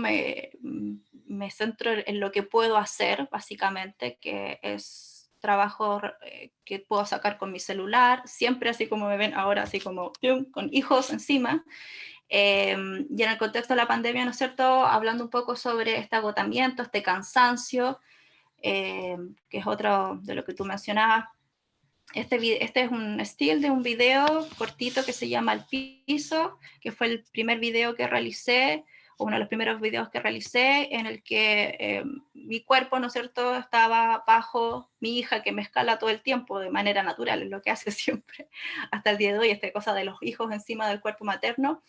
Speaker 4: me centro en lo que puedo hacer, básicamente, que es trabajo que puedo sacar con mi celular, siempre así como me ven ahora, así como con hijos encima. Y en el contexto de la pandemia, ¿no es cierto?, hablando un poco sobre este agotamiento, este cansancio, que es otro de lo que tú mencionabas. Este es un still de un video cortito que se llama El Piso, que fue el primer video que realicé, o uno de los primeros videos que realicé, en el que mi cuerpo, ¿no es cierto?, estaba bajo mi hija, que me escala todo el tiempo de manera natural, es lo que hace siempre, hasta el día de hoy, esta cosa de los hijos encima del cuerpo materno.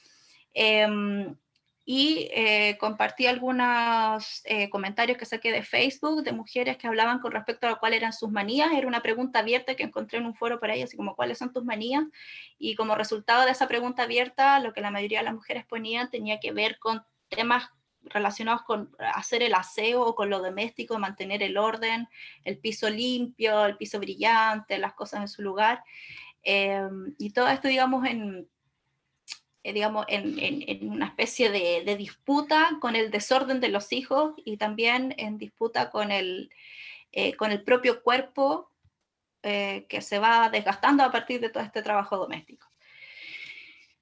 Speaker 4: Compartí algunos comentarios que saqué de Facebook de mujeres que hablaban con respecto a cuáles eran sus manías. Era una pregunta abierta que encontré en un foro por ahí, así como ¿cuáles son tus manías? Y como resultado de esa pregunta abierta, lo que la mayoría de las mujeres ponían tenía que ver con temas relacionados con hacer el aseo o con lo doméstico, mantener el orden, el piso limpio, el piso brillante, las cosas en su lugar. Y todo esto, digamos, en una especie de disputa con el desorden de los hijos y también en disputa con el propio cuerpo que se va desgastando a partir de todo este trabajo doméstico.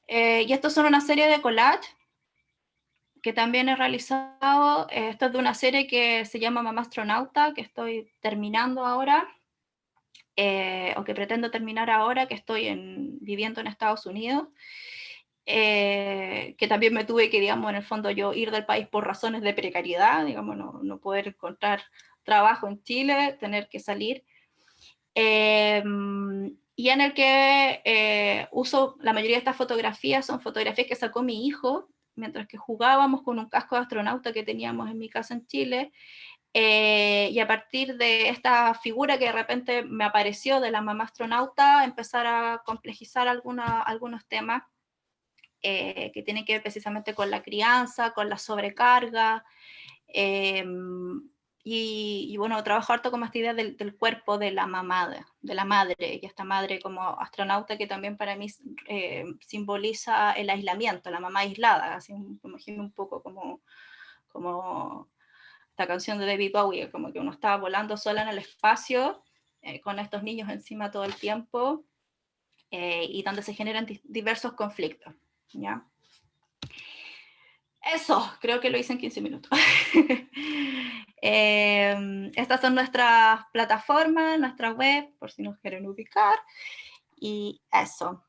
Speaker 4: Y estos son una serie de collages que también he realizado. Esto es de una serie que se llama Mamá Astronauta, que estoy terminando ahora, o que pretendo terminar ahora, que estoy viviendo en Estados Unidos. Que también me tuve que, digamos, en el fondo yo ir del país por razones de precariedad, digamos, no poder encontrar trabajo en Chile, tener que salir. Y en el que uso, la mayoría de estas fotografías son fotografías que sacó mi hijo, mientras que jugábamos con un casco de astronauta que teníamos en mi casa en Chile, y a partir de esta figura que de repente me apareció de la mamá astronauta, empezar a complejizar algunos temas que tienen que ver precisamente con la crianza, con la sobrecarga, y bueno, trabajo harto con esta idea del cuerpo de la mamá, de la madre, y esta madre como astronauta que también para mí simboliza el aislamiento, la mamá aislada, así me imagino un poco como esta canción de David Bowie, como que uno estaba volando sola en el espacio, con estos niños encima todo el tiempo, y donde se generan diversos conflictos, ¿ya? Eso, creo que lo hice en 15 minutos. Estas son nuestras plataformas, nuestra web, por si nos quieren ubicar. Y eso.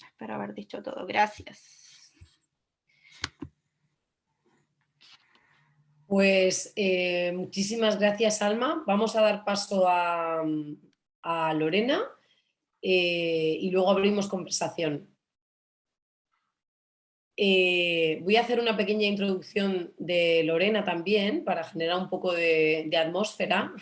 Speaker 4: Espero haber dicho todo. Gracias.
Speaker 1: Pues muchísimas gracias, Alma. Vamos a dar paso a Lorena y luego abrimos conversación. Voy a hacer una pequeña introducción de Lorena también para generar un poco de atmósfera.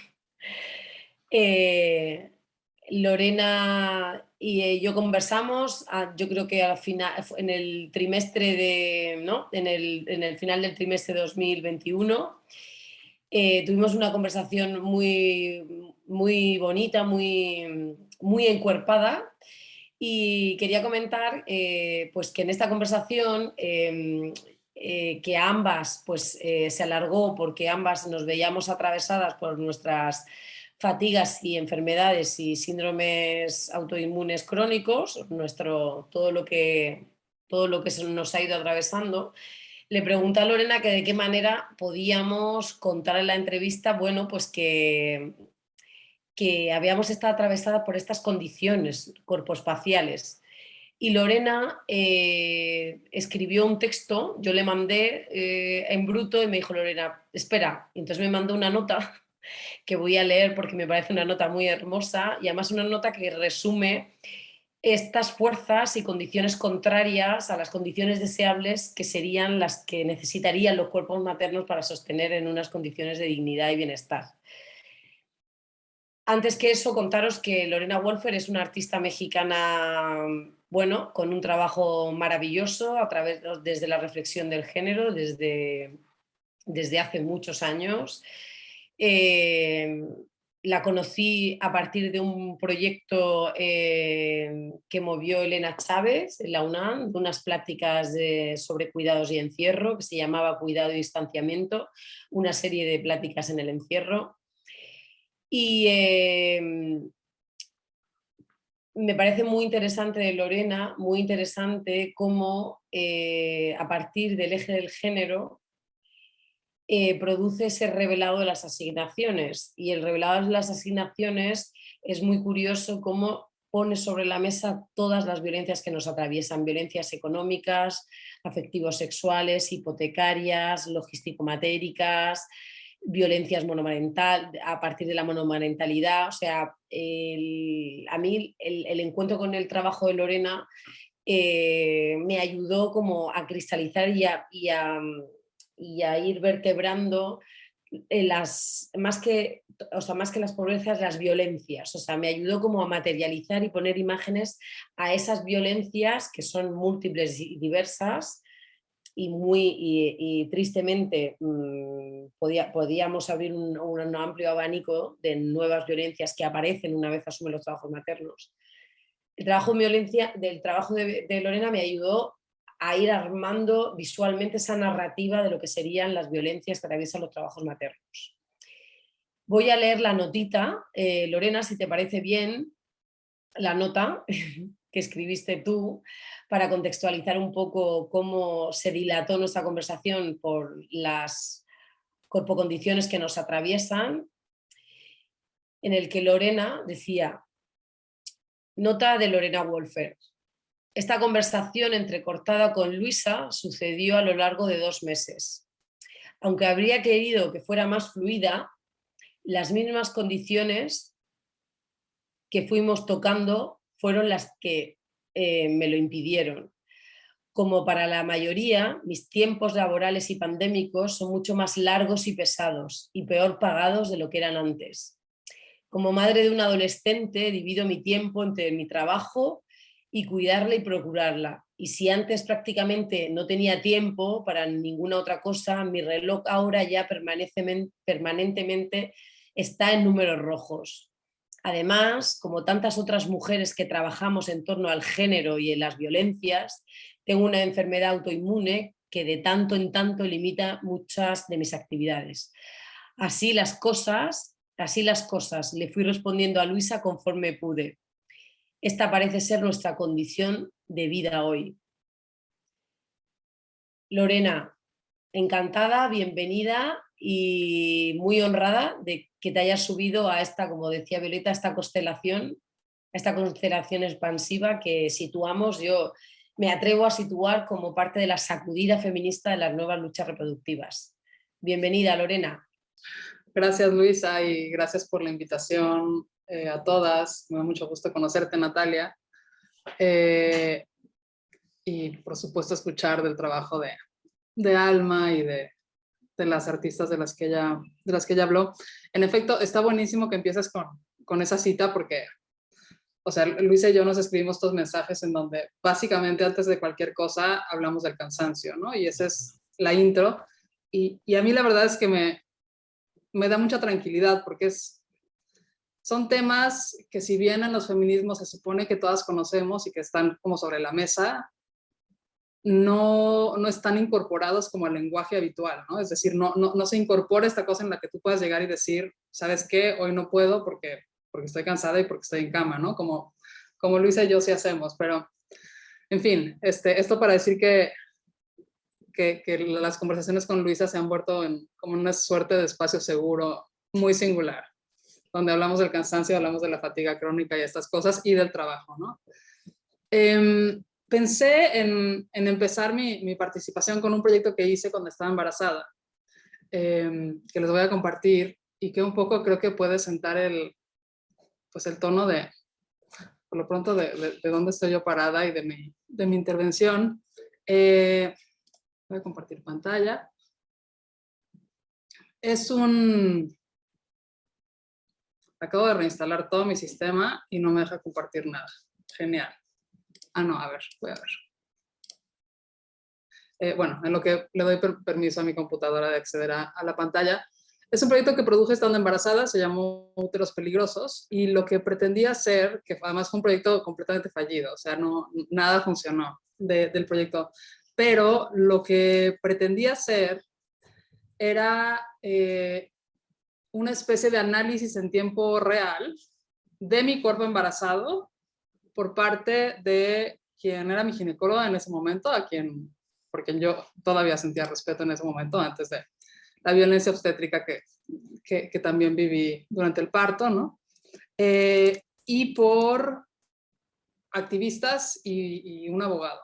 Speaker 1: Lorena y yo conversamos, yo creo que al final, en el trimestre ¿no? en el final del trimestre de 2021, tuvimos una conversación muy, muy bonita, muy, muy encuerpada. Y quería comentar pues que en esta conversación que ambas pues, se alargó porque ambas nos veíamos atravesadas por nuestras fatigas y enfermedades y síndromes autoinmunes crónicos, todo lo que nos ha ido atravesando. Le pregunté a Lorena que de qué manera podíamos contar en la entrevista, bueno, pues que habíamos estado atravesadas por estas condiciones corpoespaciales. Y Lorena escribió un texto, yo le mandé en bruto y me dijo, Lorena, espera, y entonces me mandó una nota que voy a leer porque me parece una nota muy hermosa y además una nota que resume estas fuerzas y condiciones contrarias a las condiciones deseables que serían las que necesitarían los cuerpos maternos para sostener en unas condiciones de dignidad y bienestar. Antes que eso, contaros que Lorena Wolfer es una artista mexicana, bueno, con un trabajo maravilloso desde la reflexión del género, desde hace muchos años. la conocí a partir de un proyecto que movió Elena Chávez en la UNAM, de unas prácticas sobre cuidados y encierro, que se llamaba Cuidado y Distanciamiento, una serie de pláticas en el encierro. Y me parece muy interesante de Lorena, muy interesante cómo a partir del eje del género produce ese revelado de las asignaciones. Y el revelado de las asignaciones es muy curioso cómo pone sobre la mesa todas las violencias que nos atraviesan, violencias económicas, afectivo-sexuales, hipotecarias, logístico-matéricas, violencias a partir de la monomarentalidad. O sea, a mí el encuentro con el trabajo de Lorena me ayudó como a cristalizar y a ir vertebrando más que las pobrezas, las violencias. O sea, me ayudó como a materializar y poner imágenes a esas violencias que son múltiples y diversas, y tristemente podíamos abrir un amplio abanico de nuevas violencias que aparecen una vez asumen los trabajos maternos. El trabajo de Lorena me ayudó a ir armando visualmente esa narrativa de lo que serían las violencias que atraviesan los trabajos maternos. Voy a leer la notita, Lorena, si te parece bien, la nota que escribiste tú, para contextualizar un poco cómo se dilató nuestra conversación por las corpocondiciones que nos atraviesan, en el que Lorena decía: nota de Lorena Wolfer. Esta conversación entrecortada con Luisa sucedió a lo largo de 2 meses. Aunque habría querido que fuera más fluida, las mismas condiciones que fuimos tocando fueron las que me lo impidieron. Como para la mayoría, mis tiempos laborales y pandémicos son mucho más largos y pesados y peor pagados de lo que eran antes. Como madre de un adolescente, divido mi tiempo entre mi trabajo y cuidarla y procurarla. Y si antes prácticamente no tenía tiempo para ninguna otra cosa, mi reloj ahora ya permanentemente está en números rojos. Además, como tantas otras mujeres que trabajamos en torno al género y en las violencias, tengo una enfermedad autoinmune que de tanto en tanto limita muchas de mis actividades. Así las cosas, le fui respondiendo a Luisa conforme pude. Esta parece ser nuestra condición de vida hoy. Lorena, encantada, bienvenida y muy honrada de que te hayas subido a esta, como decía Violeta, a esta constelación expansiva que situamos, yo me atrevo a situar como parte de la sacudida feminista de las nuevas luchas reproductivas. Bienvenida, Lorena.
Speaker 5: Gracias, Luisa, y gracias por la invitación a todas. Me da mucho gusto conocerte, Natalia. Y por supuesto escuchar del trabajo de Alma y de las artistas de las que ella habló. En efecto, está buenísimo que empieces con esa cita porque, o sea, Luisa y yo nos escribimos estos mensajes en donde básicamente antes de cualquier cosa hablamos del cansancio, ¿no? Y esa es la intro. Y a mí la verdad es que me da mucha tranquilidad porque son temas que si bien en los feminismos se supone que todas conocemos y que están como sobre la mesa, no están incorporados como al lenguaje habitual, ¿no? Es decir, no se incorpora esta cosa en la que tú puedas llegar y decir, ¿sabes qué? Hoy no puedo porque estoy cansada y porque estoy en cama, ¿no? Como Luisa y yo sí hacemos, pero en fin, esto para decir que las conversaciones con Luisa se han vuelto como una suerte de espacio seguro muy singular, donde hablamos del cansancio, hablamos de la fatiga crónica y estas cosas y del trabajo, ¿no? Pensé en empezar mi participación con un proyecto que hice cuando estaba embarazada, que les voy a compartir y que un poco creo que puede sentar el tono por lo pronto, de dónde estoy yo parada y de mi intervención. Voy a compartir pantalla. Acabo de reinstalar todo mi sistema y no me deja compartir nada. Genial. No, a ver, voy a ver. Bueno, en lo que le doy permiso a mi computadora de acceder a la pantalla. Es un proyecto que produje estando embarazada, se llamó Úteros Peligrosos, y lo que pretendía hacer, que además fue un proyecto completamente fallido, o sea, nada funcionó del proyecto, pero lo que pretendía hacer era una especie de análisis en tiempo real de mi cuerpo embarazado por parte de quien era mi ginecóloga en ese momento, porque yo todavía sentía respeto en ese momento, antes de la violencia obstétrica que también viví durante el parto, ¿no? Y por activistas y un abogado.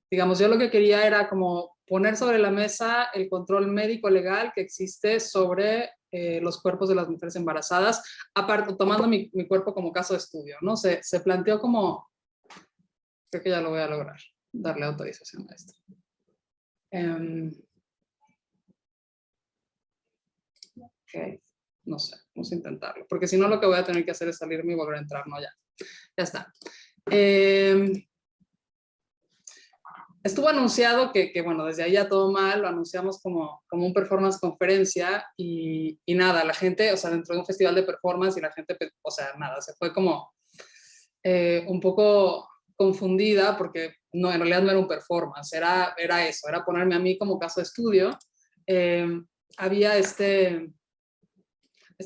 Speaker 5: Digamos, yo lo que quería era como poner sobre la mesa el control médico legal que existe sobre los cuerpos de las mujeres embarazadas, aparte, tomando mi cuerpo como caso de estudio, ¿no? Se planteó como, creo que ya lo voy a lograr, darle autorización a esto. Ok, no sé, vamos a intentarlo, porque si no lo que voy a tener que hacer es salirme y volver a entrar, no, ya está. Estuvo anunciado que, bueno, desde ahí ya todo mal, lo anunciamos como un performance conferencia y nada, la gente, o sea, dentro de un festival de performance y la gente, o sea, nada, se fue como un poco confundida porque no, en realidad no era un performance, era eso, era ponerme a mí como caso de estudio. Había este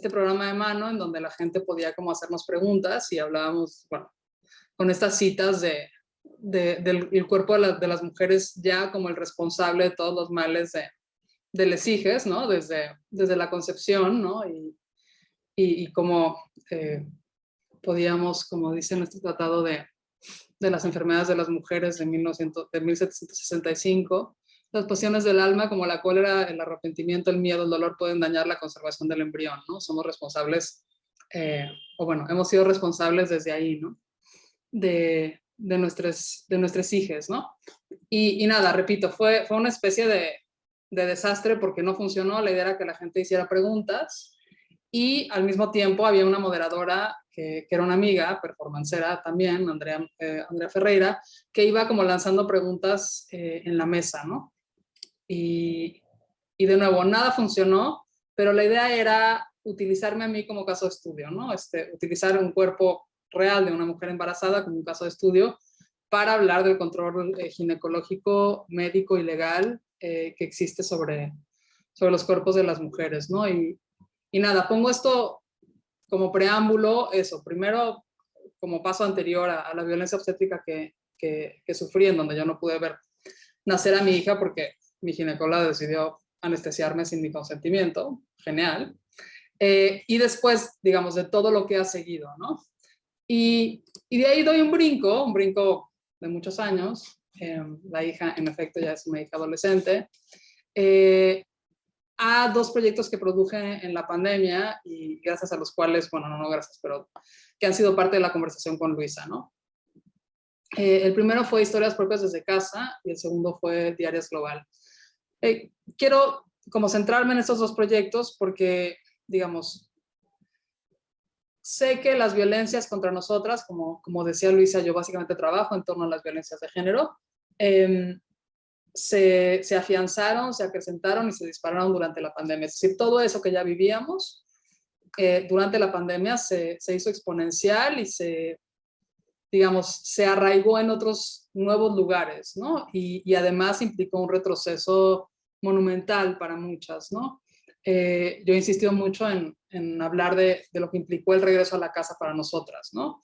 Speaker 5: programa de mano en donde la gente podía como hacernos preguntas y hablábamos, bueno, con estas citas del cuerpo de las mujeres ya como el responsable de todos los males de les hijes, ¿no? Desde la concepción, ¿no? Y cómo podíamos, como dice nuestro tratado de las enfermedades de las mujeres de 1765, las pasiones del alma como la cólera, el arrepentimiento, el miedo, el dolor pueden dañar la conservación del embrión, ¿no? Somos responsables, o bueno, hemos sido responsables desde ahí, ¿no? De nuestros hijos, ¿no? Y nada, repito, fue una especie de desastre porque no funcionó. La idea era que la gente hiciera preguntas y al mismo tiempo había una moderadora que era una amiga, performancera también, Andrea Ferreira, que iba como lanzando preguntas en la mesa, ¿no? Y de nuevo, nada funcionó, pero la idea era utilizarme a mí como caso de estudio, ¿no? Utilizar un cuerpo real de una mujer embarazada como un caso de estudio para hablar del control ginecológico, médico y legal que existe sobre los cuerpos de las mujeres, ¿no? Y nada, pongo esto como preámbulo, eso, primero como paso anterior a la violencia obstétrica que sufrí, en donde yo no pude ver nacer a mi hija porque mi ginecóloga decidió anestesiarme sin mi consentimiento, genial. Y después, digamos, de todo lo que ha seguido, ¿no? Y de ahí doy un brinco de muchos años, la hija en efecto ya es una hija adolescente, a 2 proyectos que produje en la pandemia y gracias a los cuales, bueno, no gracias, pero que han sido parte de la conversación con Luisa, ¿no? El primero fue Historias Propias desde Casa y el segundo fue Diarias Global. Quiero como centrarme en estos 2 proyectos porque, digamos, sé que las violencias contra nosotras, como decía Luisa, yo básicamente trabajo en torno a las violencias de género, se afianzaron, se acrecentaron y se dispararon durante la pandemia. Es decir, todo eso que ya vivíamos durante la pandemia se hizo exponencial y se arraigó en otros nuevos lugares, ¿no? Y además implicó un retroceso monumental para muchas, ¿no? Yo he insistido mucho en hablar de lo que implicó el regreso a la casa para nosotras, ¿no?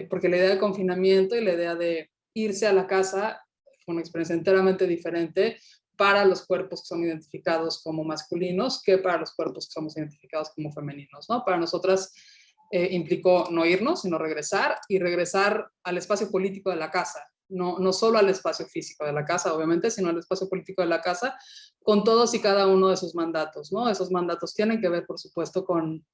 Speaker 5: Porque la idea de confinamiento y la idea de irse a la casa fue una experiencia enteramente diferente para los cuerpos que son identificados como masculinos que para los cuerpos que somos identificados como femeninos, ¿no? Para nosotras implicó no irnos, sino regresar y regresar al espacio político de la casa, no solo al espacio físico de la casa, obviamente, sino al espacio político de la casa, con todos y cada uno de sus mandatos, ¿no? Esos mandatos tienen que ver, por supuesto, con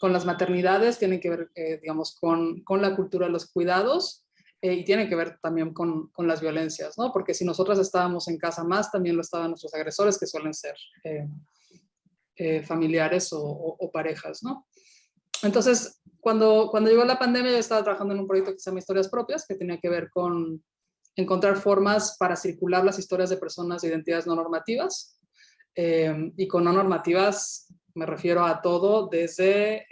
Speaker 5: las maternidades, tienen que ver, digamos, con la cultura de los cuidados y tienen que ver también con las violencias, ¿no? Porque si nosotras estábamos en casa más, también lo estaban nuestros agresores, que suelen ser familiares o parejas, ¿no? Entonces, cuando llegó la pandemia, yo estaba trabajando en un proyecto que se llama Historias Propias, que tenía que ver con encontrar formas para circular las historias de personas de identidades no normativas, y con no normativas me refiero a todo desde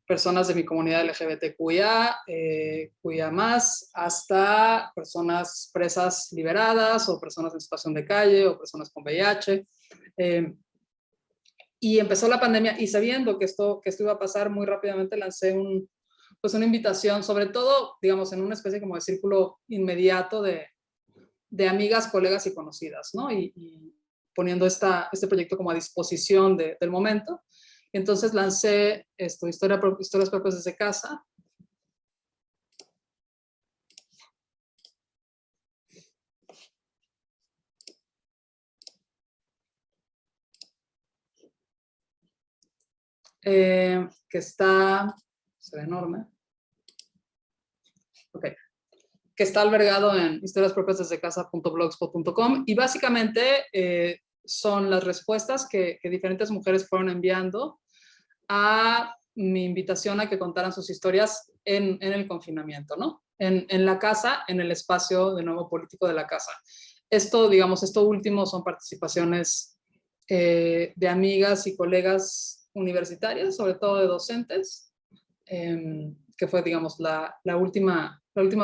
Speaker 5: personas de mi comunidad LGBTQIA, QIA+, hasta personas presas liberadas o personas en situación de calle o personas con VIH. Y empezó la pandemia y sabiendo que esto iba a pasar muy rápidamente, lancé una invitación, sobre todo, digamos, en una especie como de círculo inmediato de amigas, colegas y conocidas, ¿no? Y poniendo este proyecto como a disposición del momento. Entonces lancé Historias Propias desde Casa. Que está, se ve enorme. Ok. Que está albergado en historiaspropiasdesdecasa.blogspot.com y básicamente son las respuestas que diferentes mujeres fueron enviando a mi invitación a que contaran sus historias en el confinamiento, ¿no? En la casa, en el espacio de nuevo político de la casa. Esto último son participaciones de amigas y colegas universitarias, sobre todo de docentes, que fue, digamos, la última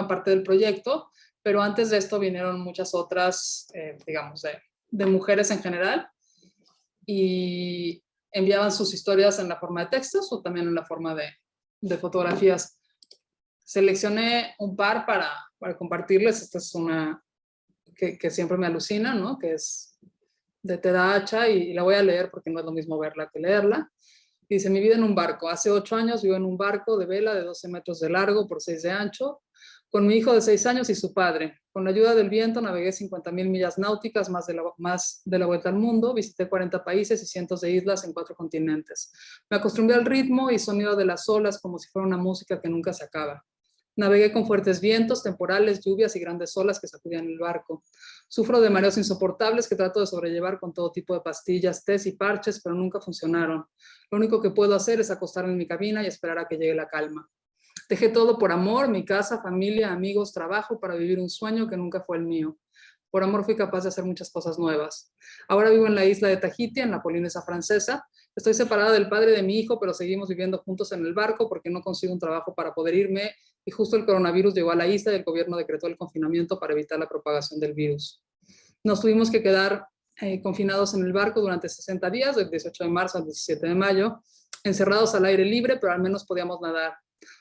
Speaker 5: parte del proyecto, pero antes de esto vinieron muchas otras, digamos, de mujeres en general, y enviaban sus historias en la forma de textos o también en la forma de fotografías. Seleccioné un par para compartirles. Esta es una que siempre me alucina, ¿no? Que es de Teda Hacha, y la voy a leer porque no es lo mismo verla que leerla. Dice: mi vida en un barco. Hace 8 años vivo en un barco de vela de 12 metros de largo por 6 de ancho, con mi hijo de 6 años y su padre. Con la ayuda del viento navegué 50.000 millas náuticas, más de la vuelta al mundo. Visité 40 países y cientos de islas en 4 continentes. Me acostumbré al ritmo y sonido de las olas como si fuera una música que nunca se acaba. Navegué con fuertes vientos, temporales, lluvias y grandes olas que sacudían el barco. Sufro de mareos insoportables que trato de sobrellevar con todo tipo de pastillas, tés y parches, pero nunca funcionaron. Lo único que puedo hacer es acostarme en mi cabina y esperar a que llegue la calma. Dejé todo por amor, mi casa, familia, amigos, trabajo, para vivir un sueño que nunca fue el mío. Por amor fui capaz de hacer muchas cosas nuevas. Ahora vivo en la isla de Tahiti, en la Polinesia Francesa. Estoy separada del padre de mi hijo, pero seguimos viviendo juntos en el barco porque no consigo un trabajo para poder irme, y justo el coronavirus llegó a la isla y el gobierno decretó el confinamiento para evitar la propagación del virus. Nos tuvimos que quedar confinados en el barco durante 60 días, del 18 de marzo al 17 de mayo, encerrados al aire libre, pero al menos podíamos nadar.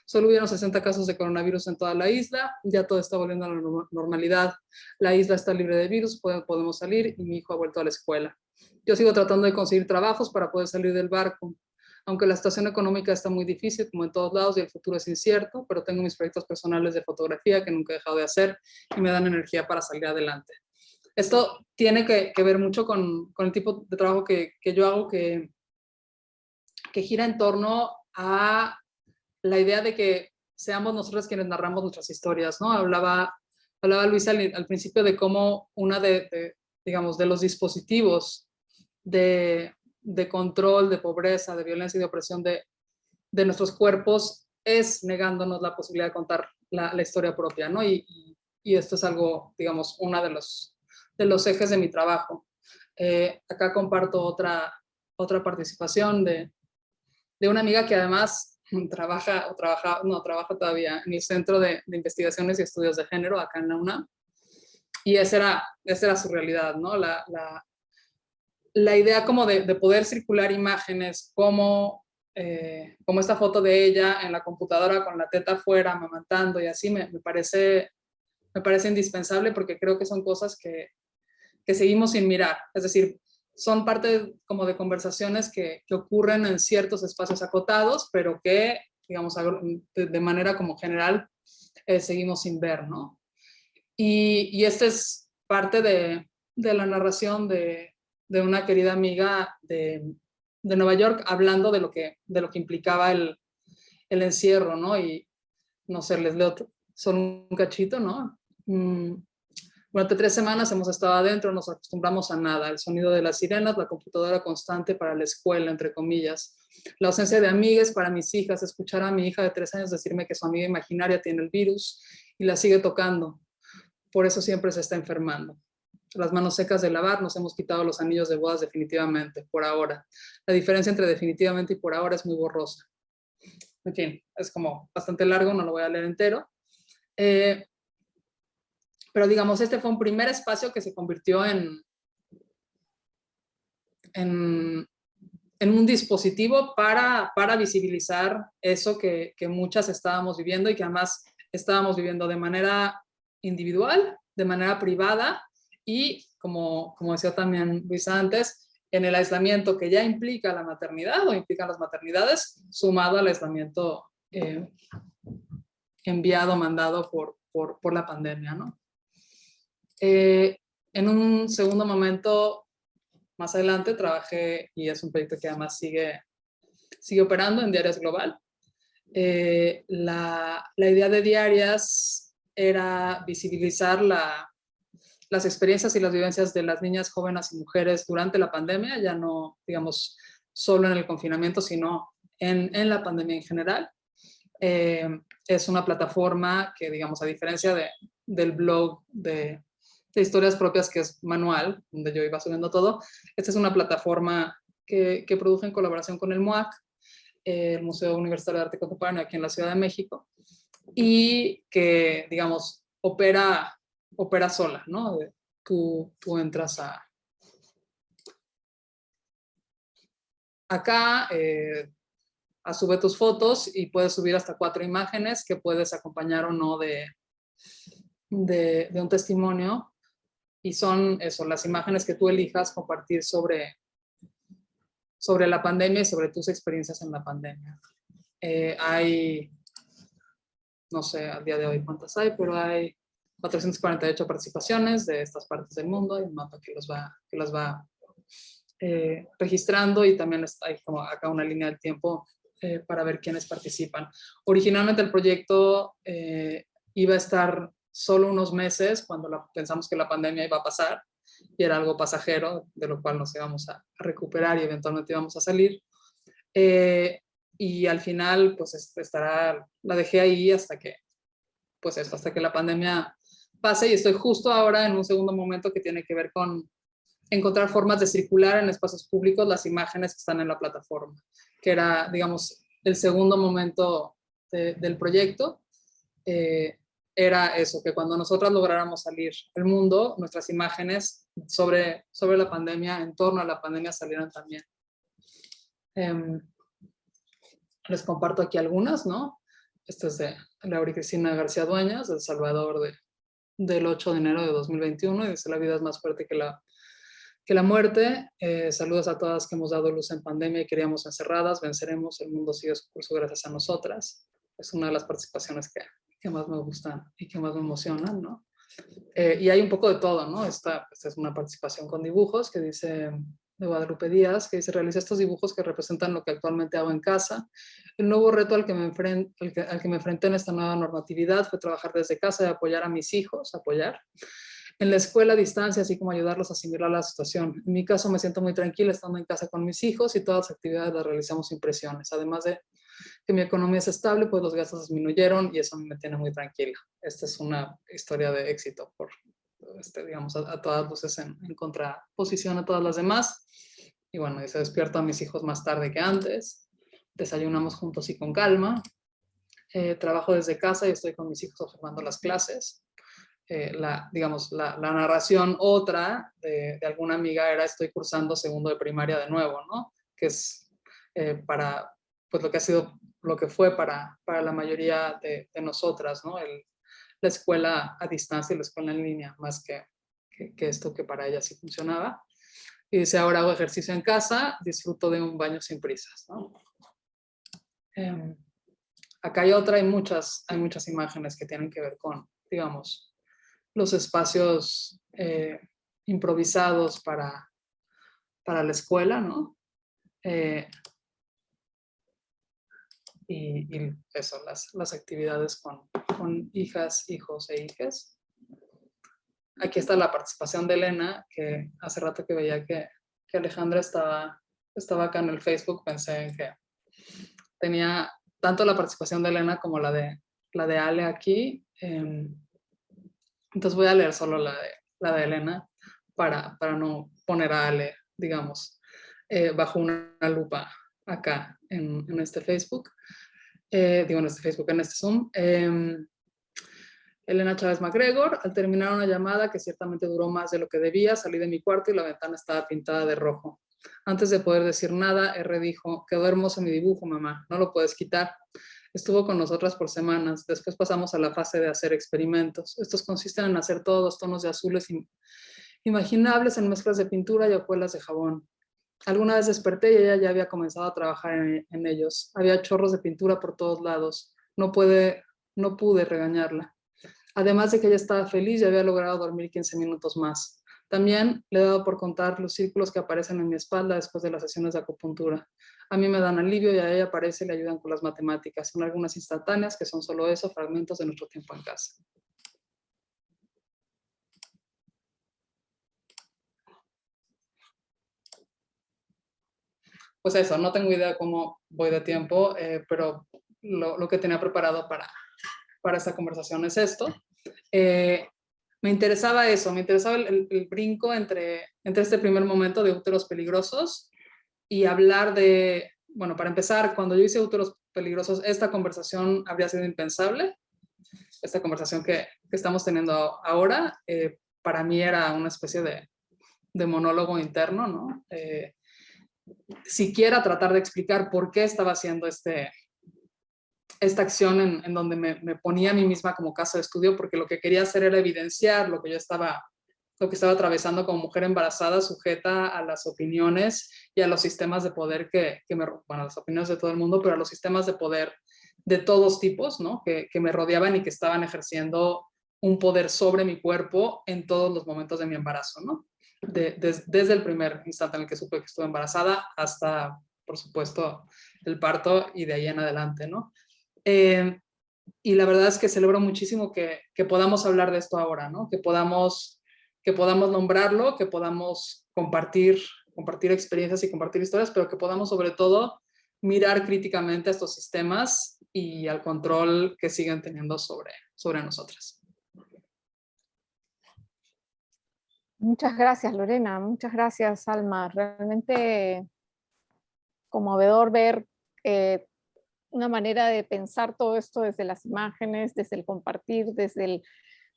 Speaker 5: Solo hubieron 60 casos de coronavirus en toda la isla, ya todo está volviendo a la normalidad. La isla está libre de virus, podemos salir, y mi hijo ha vuelto a la escuela. Yo sigo tratando de conseguir trabajos para poder salir del barco. Aunque la situación económica está muy difícil, como en todos lados, y el futuro es incierto, pero tengo mis proyectos personales de fotografía que nunca he dejado de hacer y me dan energía para salir adelante. Esto tiene que ver mucho con el tipo de trabajo que yo hago, que gira en torno a la idea de que seamos nosotros quienes narramos nuestras historias, ¿no? Hablaba Luisa al principio de cómo una digamos, de los dispositivos de control, de pobreza, de violencia y de opresión de nuestros cuerpos es negándonos la posibilidad de contar la historia propia, ¿no? Y esto es algo, digamos, uno de los ejes de mi trabajo. Acá comparto otra participación de una amiga que además trabaja todavía en el Centro de Investigaciones y Estudios de Género acá en la UNAM, y esa era su realidad, ¿no? La idea como de poder circular imágenes como esta foto de ella en la computadora con la teta afuera, amamantando y así, me parece indispensable, porque creo que son cosas que seguimos sin mirar. Es decir, son parte como de conversaciones que ocurren en ciertos espacios acotados, pero que, digamos, de manera como general seguimos sin ver, ¿no? Y esta es parte de la narración de una querida amiga de Nueva York, hablando de lo que implicaba el encierro, ¿no? Y no sé, les leo solo un cachito, ¿no? Durante 3 semanas hemos estado adentro, nos acostumbramos a nada: el sonido de las sirenas, la computadora constante para la escuela, entre comillas, la ausencia de amigas para mis hijas, escuchar a mi hija de 3 años decirme que su amiga imaginaria tiene el virus y la sigue tocando, por eso siempre se está enfermando. las manos secas de lavar, nos hemos quitado los anillos de bodas definitivamente, por ahora. La diferencia entre definitivamente y por ahora es muy borrosa. En fin, es como bastante largo, no lo voy a leer entero. Pero digamos, este fue un primer espacio que se convirtió en un dispositivo para visibilizar eso que muchas estábamos viviendo y que además estábamos viviendo de manera individual, de manera privada y, como decía también Luisa antes, en el aislamiento que ya implica la maternidad o implican las maternidades, sumado al aislamiento mandado por la pandemia, ¿no? En un segundo momento, más adelante, trabajé, y es un proyecto que además sigue operando en Diarias Global. La idea de Diarias era visibilizar las experiencias y las vivencias de las niñas, jóvenes y mujeres durante la pandemia, ya no, digamos, solo en el confinamiento, sino en la pandemia en general. Es una plataforma que, digamos, a diferencia del blog de historias propias, que es manual, donde yo iba subiendo todo, esta es una plataforma que produje en colaboración con el MUAC, el Museo Universitario de Arte Contemporáneo aquí en la Ciudad de México, y que, digamos, opera sola, ¿no? Tú entras acá, sube tus fotos y puedes subir hasta 4 imágenes que puedes acompañar o no de un testimonio, y son eso, las imágenes que tú elijas compartir sobre la pandemia y sobre tus experiencias en la pandemia. Hay, no sé al día de hoy cuántas hay, pero hay 448 participaciones de estas partes del mundo. Hay un mapa que las va registrando, y también hay como acá una línea del tiempo para ver quiénes participan. Originalmente el proyecto iba a estar solo unos meses cuando pensamos que la pandemia iba a pasar y era algo pasajero, de lo cual nos íbamos a recuperar y eventualmente íbamos a salir. Y al final, pues la dejé ahí hasta que la pandemia pase, y estoy justo ahora en un segundo momento que tiene que ver con encontrar formas de circular en espacios públicos las imágenes que están en la plataforma, que era, digamos, el segundo momento del proyecto. Era eso, que cuando nosotras lográramos salir al mundo, nuestras imágenes sobre la pandemia, en torno a la pandemia, salieran también. Les comparto aquí algunas, ¿no? Esta es de Laura Cristina García Dueñas, de El Salvador, del 8 de enero de 2021, y dice: la vida es más fuerte que la muerte. Saludos a todas que hemos dado luz en pandemia y queríamos encerradas. Venceremos, el mundo sigue su curso gracias a nosotras. Es una de las participaciones que más me gustan y que más me emocionan, ¿no? Y hay un poco de todo, ¿no? Esta es una participación con dibujos que dice, de Guadalupe Díaz, que dice: realicé estos dibujos que representan lo que actualmente hago en casa. El nuevo reto al que me enfrenté en esta nueva normatividad fue trabajar desde casa y apoyar a mis hijos, en la escuela a distancia, así como ayudarlos a asimilar la situación. En mi caso me siento muy tranquila estando en casa con mis hijos, y todas las actividades las realizamos sin presiones. Además de que mi economía es estable, pues los gastos disminuyeron y eso me tiene muy tranquila. Esta es una historia de éxito, digamos, a todas luces en contraposición a todas las demás. Y bueno, dice: despierto a mis hijos más tarde que antes, desayunamos juntos y con calma, trabajo desde casa y estoy con mis hijos observando las clases. Digamos, la narración otra de alguna amiga era: estoy cursando segundo de primaria de nuevo, ¿no? Que es para, pues lo que fue para la mayoría de nosotras, ¿no? La escuela a distancia y la escuela en línea, más que esto, que para ella sí funcionaba. Y dice: ahora hago ejercicio en casa, disfruto de un baño sin prisas, ¿no? Acá hay muchas imágenes que tienen que ver con, digamos, los espacios improvisados para la escuela, ¿no? Y eso, las actividades con hijas, hijos e hijas. Aquí está la participación de Elena, que hace rato que veía que Alejandra estaba acá en el Facebook, pensé en que tenía tanto la participación de Elena como la de Ale aquí. Entonces voy a leer solo la de Elena, para no poner a Ale, digamos, bajo una lupa acá en este Facebook. En este Zoom. Elena Chávez MacGregor, al terminar una llamada que ciertamente duró más de lo que debía, salí de mi cuarto y la ventana estaba pintada de rojo. Antes de poder decir nada, R dijo, quedó hermoso mi dibujo, mamá, no lo puedes quitar. Estuvo con nosotras por semanas, después pasamos a la fase de hacer experimentos. Estos consisten en hacer todos los tonos de azules imaginables en mezclas de pintura y hojuelas de jabón. Alguna vez desperté y ella ya había comenzado a trabajar en ellos. Había chorros de pintura por todos lados. No pude regañarla. Además de que ella estaba feliz y había logrado dormir 15 minutos más. También le he dado por contar los círculos que aparecen en mi espalda después de las sesiones de acupuntura. A mí me dan alivio y a ella parece le ayudan con las matemáticas. Son algunas instantáneas que son solo eso, fragmentos de nuestro tiempo en casa. Pues eso, no tengo idea cómo voy de tiempo, pero lo que tenía preparado para esta conversación es esto. Me interesaba eso, me interesaba el brinco entre este primer momento de úteros peligrosos y hablar de, bueno, para empezar, cuando yo hice úteros peligrosos, esta conversación habría sido impensable. Esta conversación que estamos teniendo ahora, para mí era una especie de monólogo interno, ¿no? Siquiera tratar de explicar por qué estaba haciendo esta acción en donde me ponía a mí misma como caso de estudio, porque lo que quería hacer era evidenciar lo que estaba atravesando como mujer embarazada, sujeta a las opiniones y a los sistemas de poder bueno, las opiniones de todo el mundo, pero a los sistemas de poder de todos tipos, ¿no? Que me rodeaban y que estaban ejerciendo un poder sobre mi cuerpo en todos los momentos de mi embarazo, ¿no? Desde el primer instante en el que supe que estuve embarazada hasta, por supuesto, el parto y de ahí en adelante, ¿no? Y la verdad es que celebro muchísimo que podamos hablar de esto ahora, ¿no? Que podamos nombrarlo, que podamos compartir experiencias y compartir historias, pero que podamos sobre todo mirar críticamente a estos sistemas y al control que siguen teniendo sobre nosotras.
Speaker 3: Muchas gracias, Lorena. Muchas gracias, Alma. Realmente conmovedor ver una manera de pensar todo esto desde las imágenes, desde el compartir, desde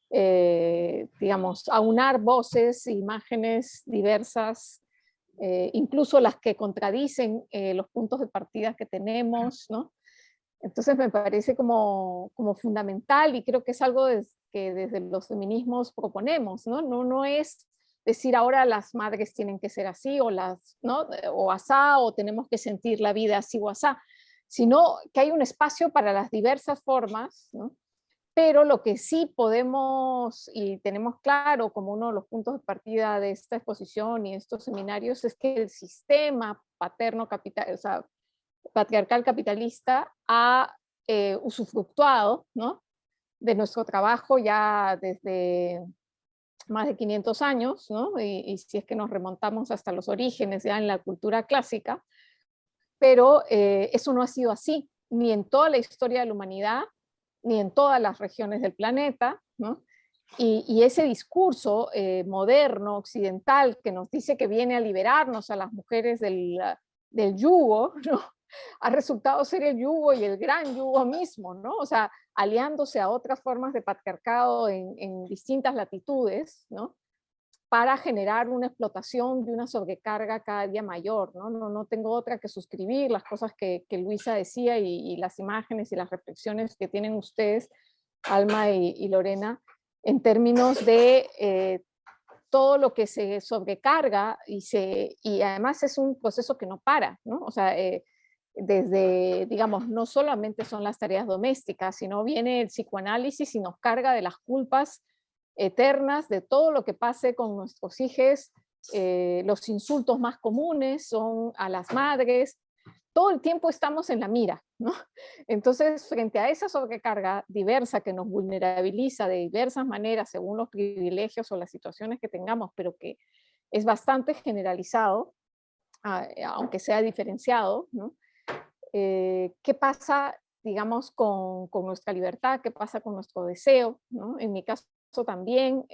Speaker 3: el, digamos, aunar voces, imágenes diversas, incluso las que contradicen los puntos de partida que tenemos, ¿no? Entonces me parece como fundamental y creo que es algo que desde los feminismos proponemos, ¿no? No es decir ahora las madres tienen que ser así o ¿no? O asá, o tenemos que sentir la vida así o asá, sino que hay un espacio para las diversas formas, ¿no? Pero lo que sí podemos y tenemos claro como uno de los puntos de partida de esta exposición y estos seminarios es que el sistema patriarcal capitalista ha usufructuado, ¿no? De nuestro trabajo ya desde más de 500 años, ¿no? Y si es que nos remontamos hasta los orígenes ya en la cultura clásica, pero eso no ha sido así, ni en toda la historia de la humanidad, ni en todas las regiones del planeta, ¿no? Y ese discurso moderno, occidental, que nos dice que viene a liberarnos a las mujeres del yugo, ¿no? Ha resultado ser el yugo y el gran yugo mismo, ¿no? O sea, aliándose a otras formas de patriarcado en distintas latitudes, ¿no? Para generar una explotación de una sobrecarga cada día mayor, ¿no? No tengo otra que suscribir las cosas que Luisa decía y las imágenes y las reflexiones que tienen ustedes, Alma y Lorena, en términos de todo lo que se sobrecarga y además es un proceso que no para, ¿no? O sea, desde, digamos, no solamente son las tareas domésticas, sino viene el psicoanálisis y nos carga de las culpas eternas de todo lo que pase con nuestros hijos. Los insultos más comunes son a las madres. Todo el tiempo estamos en la mira, ¿no? Entonces, frente a esa sobrecarga diversa que nos vulnerabiliza de diversas maneras según los privilegios o las situaciones que tengamos, pero que es bastante generalizado, aunque sea diferenciado, ¿no? ¿Qué pasa, digamos, con nuestra libertad? ¿Qué pasa con nuestro deseo, ¿no? En mi caso también,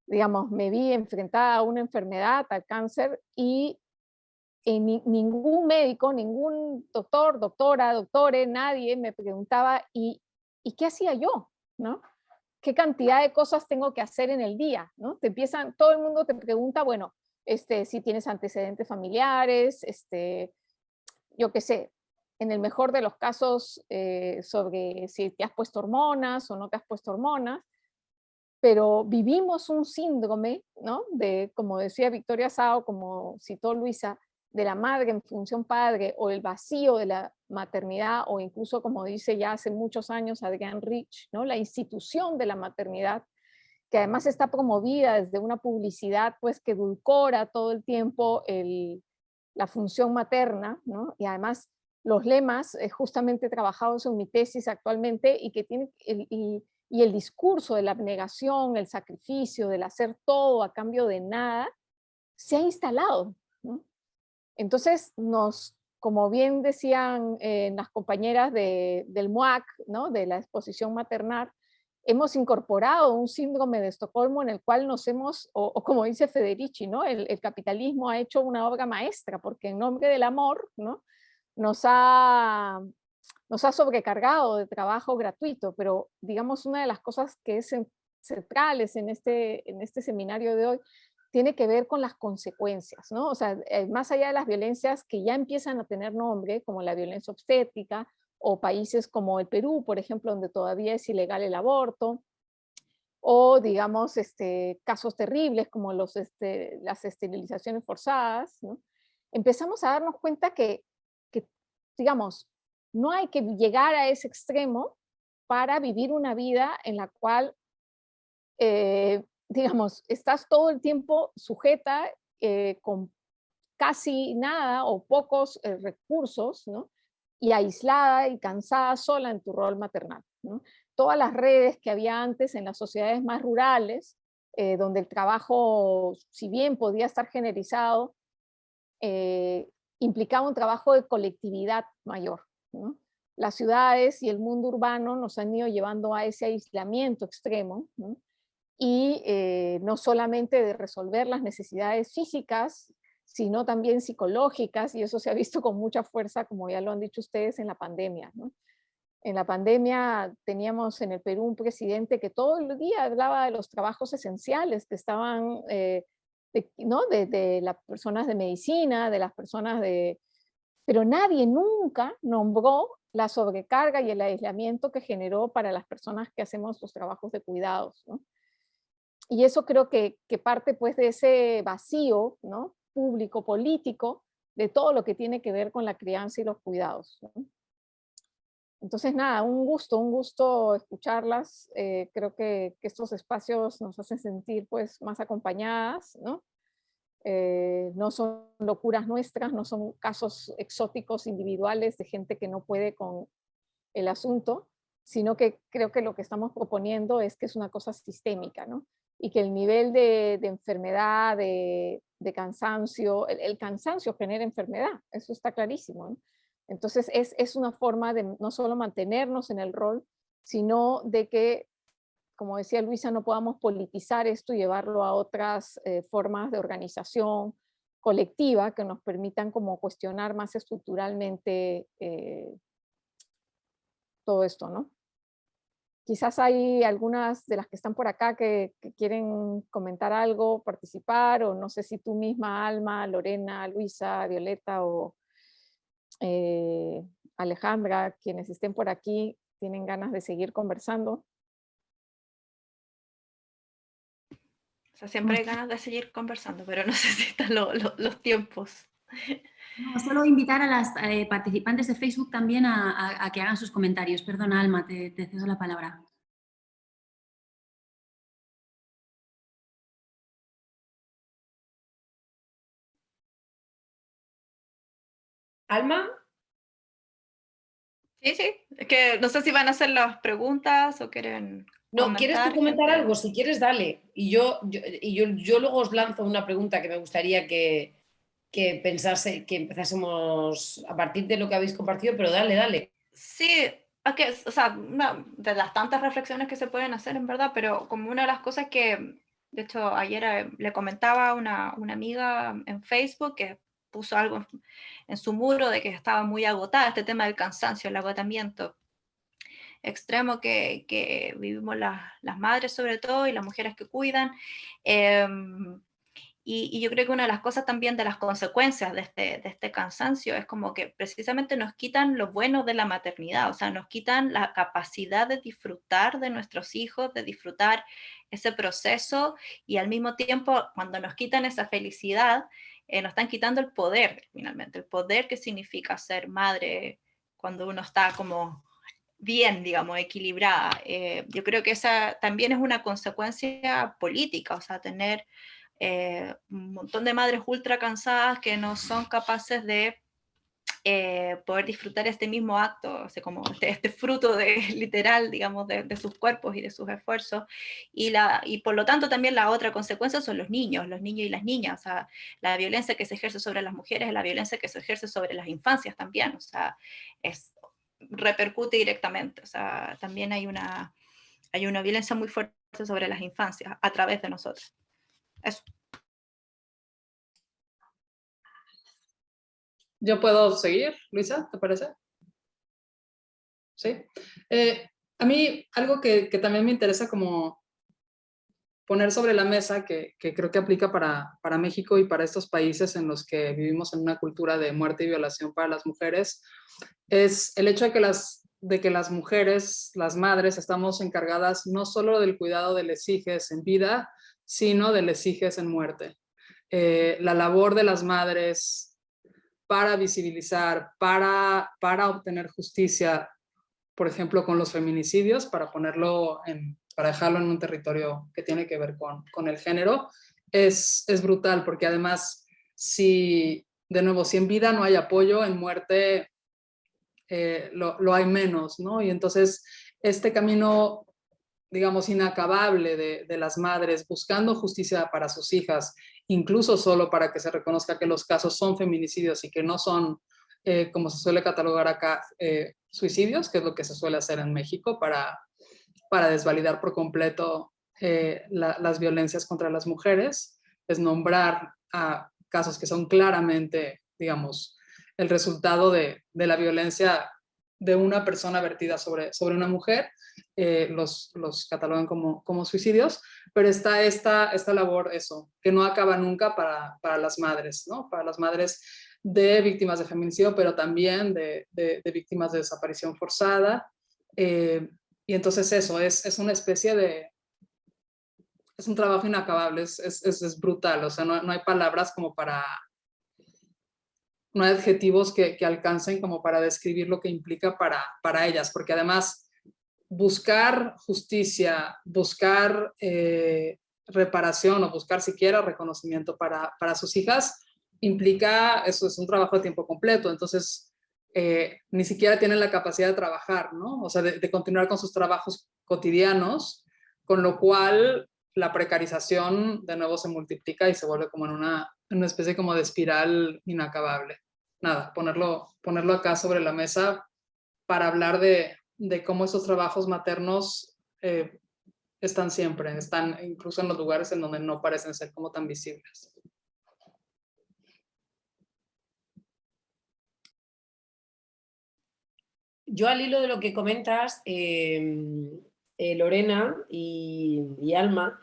Speaker 3: digamos, me vi enfrentada a una enfermedad, al cáncer, y ningún médico, ningún doctor, doctora, doctore, nadie me preguntaba, ¿y qué hacía yo? ¿No? ¿Qué cantidad de cosas tengo que hacer en el día? ¿No? Todo el mundo te pregunta, bueno, si tienes antecedentes familiares, yo qué sé, en el mejor de los casos, sobre si te has puesto hormonas o no te has puesto hormonas, pero vivimos un síndrome, ¿no? De, como decía Victoria Sao, como citó Luisa, de la madre en función padre, o el vacío de la maternidad, o incluso, como dice ya hace muchos años Adrienne Rich, ¿no? La institución de la maternidad, que además está promovida desde una publicidad pues que edulcora todo el tiempo la función materna, ¿no? Y además los lemas, justamente trabajados en mi tesis actualmente, y que tienen, y el discurso de la abnegación, el sacrificio, del hacer todo a cambio de nada, se ha instalado, ¿no? Entonces, como bien decían las compañeras del MUAC, ¿no? De la exposición maternal, hemos incorporado un síndrome de Estocolmo en el cual o como dice Federici, ¿no? El capitalismo ha hecho una obra maestra, porque en nombre del amor, ¿no? Nos ha sobrecargado de trabajo gratuito, pero digamos una de las cosas que es centrales en este seminario de hoy tiene que ver con las consecuencias, ¿no? O sea, más allá de las violencias que ya empiezan a tener nombre, como la violencia obstétrica, o países como el Perú, por ejemplo, donde todavía es ilegal el aborto, o digamos, casos terribles como las esterilizaciones forzadas, ¿no? Empezamos a darnos cuenta que, digamos, no hay que llegar a ese extremo para vivir una vida en la cual, digamos, estás todo el tiempo sujeta con casi nada o pocos recursos, ¿no? Y aislada y cansada sola en tu rol maternal, ¿no? Todas las redes que había antes en las sociedades más rurales, donde el trabajo, si bien podía estar generalizado, implicaba un trabajo de colectividad mayor, ¿no? Las ciudades y el mundo urbano nos han ido llevando a ese aislamiento extremo, ¿no? Y no solamente de resolver las necesidades físicas, sino también psicológicas, y eso se ha visto con mucha fuerza, como ya lo han dicho ustedes, en la pandemia, ¿no? En la pandemia teníamos en el Perú un presidente que todo el día hablaba de los trabajos esenciales que estaban, ¿no? De las personas de medicina, de las personas pero nadie nunca nombró la sobrecarga y el aislamiento que generó para las personas que hacemos los trabajos de cuidados, ¿no? Y eso creo que parte pues de ese vacío, ¿no? Público, político, de todo lo que tiene que ver con la crianza y los cuidados, ¿no? Entonces, nada, un gusto escucharlas. Creo que estos espacios nos hacen sentir pues más acompañadas, ¿no? No son locuras nuestras, no son casos exóticos individuales de gente que no puede con el asunto, sino que creo que lo que estamos proponiendo es que es una cosa sistémica, ¿no? Y que el nivel de enfermedad, de cansancio, el cansancio genera enfermedad, eso está clarísimo, ¿no? Entonces es una forma de no solo mantenernos en el rol, sino de que, como decía Luisa, no podamos politizar esto y llevarlo a otras formas de organización colectiva que nos permitan como cuestionar más estructuralmente todo esto, ¿no? Quizás hay algunas de las que están por acá que quieren comentar algo, participar, o no sé si tú misma, Alma, Lorena, Luisa, Violeta o Alejandra, quienes estén por aquí, tienen ganas de seguir conversando.
Speaker 4: O sea, siempre hay ganas de seguir conversando, pero no sé si están los tiempos.
Speaker 2: No, solo invitar a las participantes de Facebook también a que hagan sus comentarios. Perdona, Alma, te cedo la palabra.
Speaker 1: ¿Alma?
Speaker 4: Sí, sí. Es que no sé si van a hacer las preguntas o quieren
Speaker 1: No, ¿quieres tú comentar
Speaker 4: gente?
Speaker 1: algo? Si quieres, dale. Y yo luego os lanzo una pregunta que me gustaría que empezásemos a partir de lo que habéis compartido, pero dale, dale.
Speaker 4: Sí, es que, o sea, de las tantas reflexiones que se pueden hacer en verdad, pero como una de las cosas que De hecho, ayer le comentaba a una amiga en Facebook que puso algo en su muro de que estaba muy agotada, este tema del cansancio, el agotamiento extremo que vivimos las madres sobre todo y las mujeres que cuidan. Y yo creo que una de las cosas también de las consecuencias de este cansancio es como que precisamente nos quitan lo bueno de la maternidad, o sea, nos quitan la capacidad de disfrutar de nuestros hijos, de disfrutar ese proceso y al mismo tiempo cuando nos quitan esa felicidad, nos están quitando el poder finalmente, el poder que significa ser madre cuando uno está como bien, digamos, equilibrada. Yo creo que esa también es una consecuencia política, o sea, tener un montón de madres ultra cansadas que no son capaces de poder disfrutar este mismo acto, o sea, como este fruto de, literal, digamos, de sus cuerpos y de sus esfuerzos. Y por lo tanto también la otra consecuencia son los niños y las niñas. O sea, la violencia que se ejerce sobre las mujeres es la violencia que se ejerce sobre las infancias también. O sea, repercute directamente. O sea, también hay una violencia muy fuerte sobre las infancias a través de nosotros. Eso.
Speaker 5: ¿Yo puedo seguir, Luisa? ¿Te parece? Sí. A mí algo que también me interesa como poner sobre la mesa, que creo que aplica para México y para estos países en los que vivimos en una cultura de muerte y violación para las mujeres, es el hecho de que las mujeres, las madres, estamos encargadas no solo del cuidado de les hijes en vida, sino de les hijes en muerte. La labor de las madres para visibilizar, para obtener justicia, por ejemplo, con los feminicidios, para dejarlo en un territorio que tiene que ver con el género, es brutal, porque además, si en vida no hay apoyo, en muerte lo hay menos, ¿no? Y entonces este camino, digamos, inacabable de las madres buscando justicia para sus hijas, incluso solo para que se reconozca que los casos son feminicidios y que no son, como se suele catalogar acá, suicidios, que es lo que se suele hacer en México para desvalidar por completo las violencias contra las mujeres, es nombrar a casos que son claramente, digamos, el resultado de la violencia de una persona vertida sobre una mujer, los catalogan como suicidios, pero está esta labor, eso, que no acaba nunca para las madres, ¿no? Para las madres de víctimas de feminicidio, pero también de víctimas de desaparición forzada. Y entonces eso, es una especie de... Es un trabajo inacabable, es brutal, o sea, no hay palabras como para... No hay adjetivos que alcancen como para describir lo que implica para ellas, porque además buscar justicia, buscar reparación o buscar siquiera reconocimiento para sus hijas implica, eso es un trabajo de tiempo completo, entonces ni siquiera tienen la capacidad de trabajar, ¿no? O sea, de continuar con sus trabajos cotidianos, con lo cual la precarización de nuevo se multiplica y se vuelve como en una especie como de espiral inacabable. Nada, ponerlo acá sobre la mesa para hablar de cómo esos trabajos maternos están siempre, están incluso en los lugares en donde no parecen ser como tan visibles.
Speaker 1: Yo al hilo de lo que comentas, Lorena y Alma,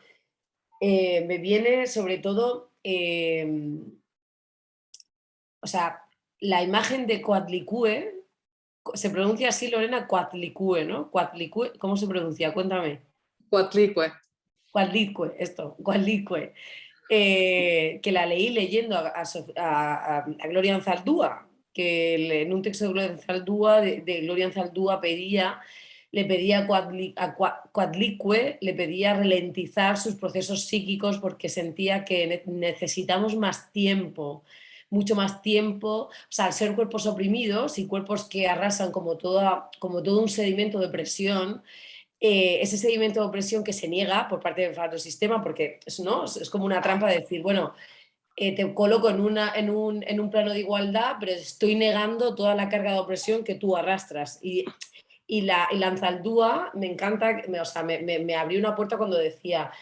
Speaker 1: me viene sobre todo, o sea, la imagen de Coatlicue, se pronuncia así, Lorena, Coatlicue, ¿no? Coatlicue, ¿cómo se pronuncia? Cuéntame.
Speaker 5: Coatlicue.
Speaker 1: Coatlicue, esto, Coatlicue. Que la leí leyendo a Gloria Anzaldúa, que en un texto de Gloria Anzaldúa, Gloria Anzaldúa le pedía a Coatlicue, le pedía ralentizar sus procesos psíquicos porque sentía que necesitamos más tiempo, mucho más tiempo, o sea, al ser cuerpos oprimidos y cuerpos que arrasan como todo un sedimento de presión, ese sedimento de opresión que se niega por parte del sistema, porque ¿no? Es como una trampa de decir, bueno, te coloco en un plano de igualdad, pero estoy negando toda la carga de opresión que tú arrastras. Y la Anzaldúa me encanta, o sea, me abrió una puerta cuando decía,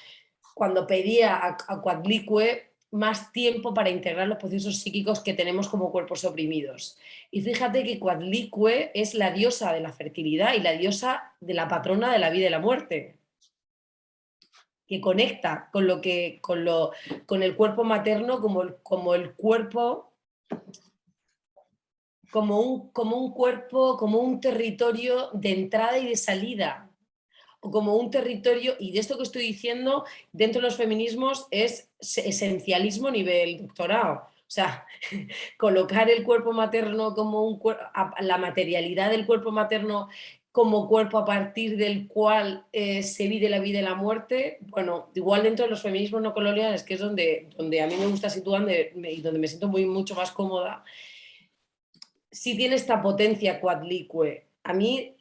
Speaker 1: cuando pedía a Coatlicue más tiempo para integrar los procesos psíquicos que tenemos como cuerpos oprimidos. Y fíjate que Coatlicue es la diosa de la fertilidad y la diosa de la patrona de la vida y la muerte, que conecta con con el cuerpo materno como el cuerpo, como un cuerpo, como un territorio de entrada y de salida, o como un territorio, y de esto que estoy diciendo, dentro de los feminismos es esencialismo a nivel doctorado. O sea, colocar el cuerpo materno como la materialidad del cuerpo materno como cuerpo a partir del cual se vive la vida y la muerte, bueno, igual dentro de los feminismos no coloniales, que es donde a mí me gusta situarme y donde me siento mucho más cómoda, sí tiene esta potencia Coatlicue. A mí,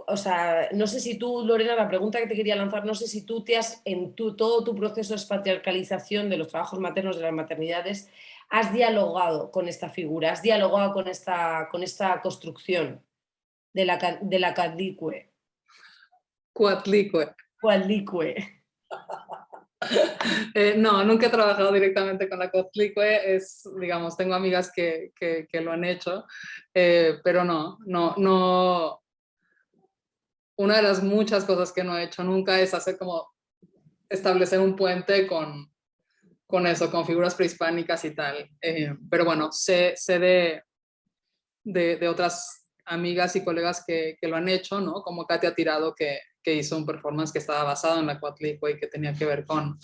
Speaker 1: o sea, no sé si tú, Lorena, la pregunta que te quería lanzar, no sé si tú te has, en todo tu proceso de expatriarcalización de los trabajos maternos, de las maternidades, has dialogado con esta figura, has dialogado con esta construcción de la Coatlicue.
Speaker 5: Coatlicue.
Speaker 1: Coatlicue.
Speaker 5: No, nunca he trabajado directamente con la Coatlicue, digamos, tengo amigas que lo han hecho, pero no. Una de las muchas cosas que no he hecho nunca es hacer como establecer un puente con eso, con figuras prehispánicas y tal. Pero bueno, sé de otras amigas y colegas que lo han hecho, ¿no? Como Katia Tirado, que hizo un performance que estaba basado en la Coatlicue y que tenía que ver con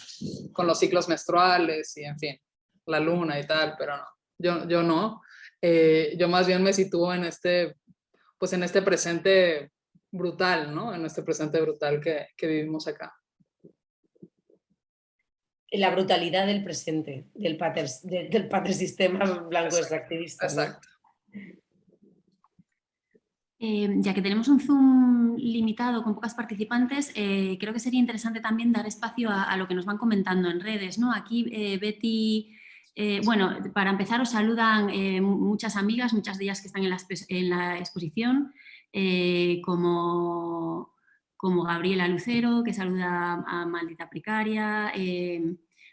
Speaker 5: los ciclos menstruales y, en fin, la luna y tal, pero no, yo no. Yo más bien me sitúo en pues en este presente brutal, ¿no? En este presente brutal que vivimos acá.
Speaker 1: La brutalidad del presente, del patersistema blanco extractivista.
Speaker 5: Exacto.
Speaker 2: Ya que tenemos un Zoom limitado con pocas participantes, creo que sería interesante también dar espacio a lo que nos van comentando en redes, ¿no? Aquí Betty, bueno, para empezar os saludan muchas amigas, muchas de ellas que están en la exposición, como Gabriela Lucero, que saluda a Maldita Precaria,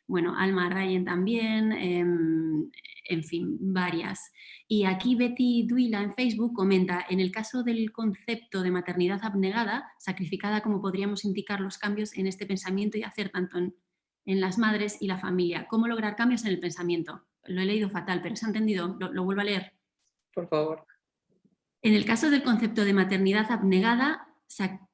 Speaker 2: bueno, Alma Ryan también, en fin, varias. Y aquí Betty Duila en Facebook comenta, en el caso del concepto de maternidad abnegada, sacrificada, como podríamos indicar los cambios en este pensamiento y hacer tanto en las madres y la familia. ¿Cómo lograr cambios en el pensamiento? Lo he leído fatal, pero ¿se ha entendido? Lo vuelvo a leer.
Speaker 5: Por favor.
Speaker 2: En el caso del concepto de maternidad abnegada,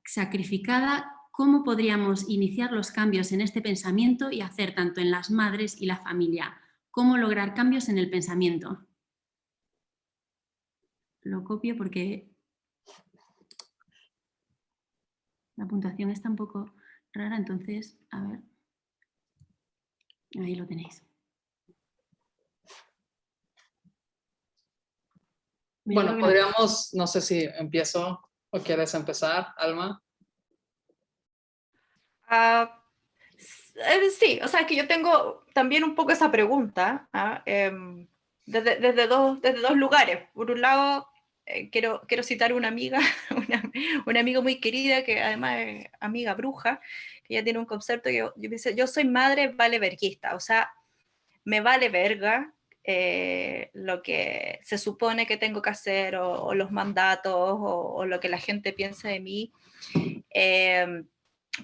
Speaker 2: sacrificada, ¿cómo podríamos iniciar los cambios en este pensamiento y hacer tanto en las madres y la familia? ¿Cómo lograr cambios en el pensamiento? Lo copio porque la puntuación está un poco rara, entonces, a ver. Ahí lo tenéis.
Speaker 5: Bueno, podríamos, no sé si empiezo o quieres empezar, Alma.
Speaker 4: Sí, o sea, es que yo tengo también un poco esa pregunta, desde dos lugares. Por un lado, quiero citar una amiga, una amiga muy querida, que además es amiga bruja, que ella tiene un concepto que yo dice, yo soy madre valeverguista, o sea, me vale verga lo que se supone que tengo que hacer, o los mandatos, o lo que la gente piensa de mí, que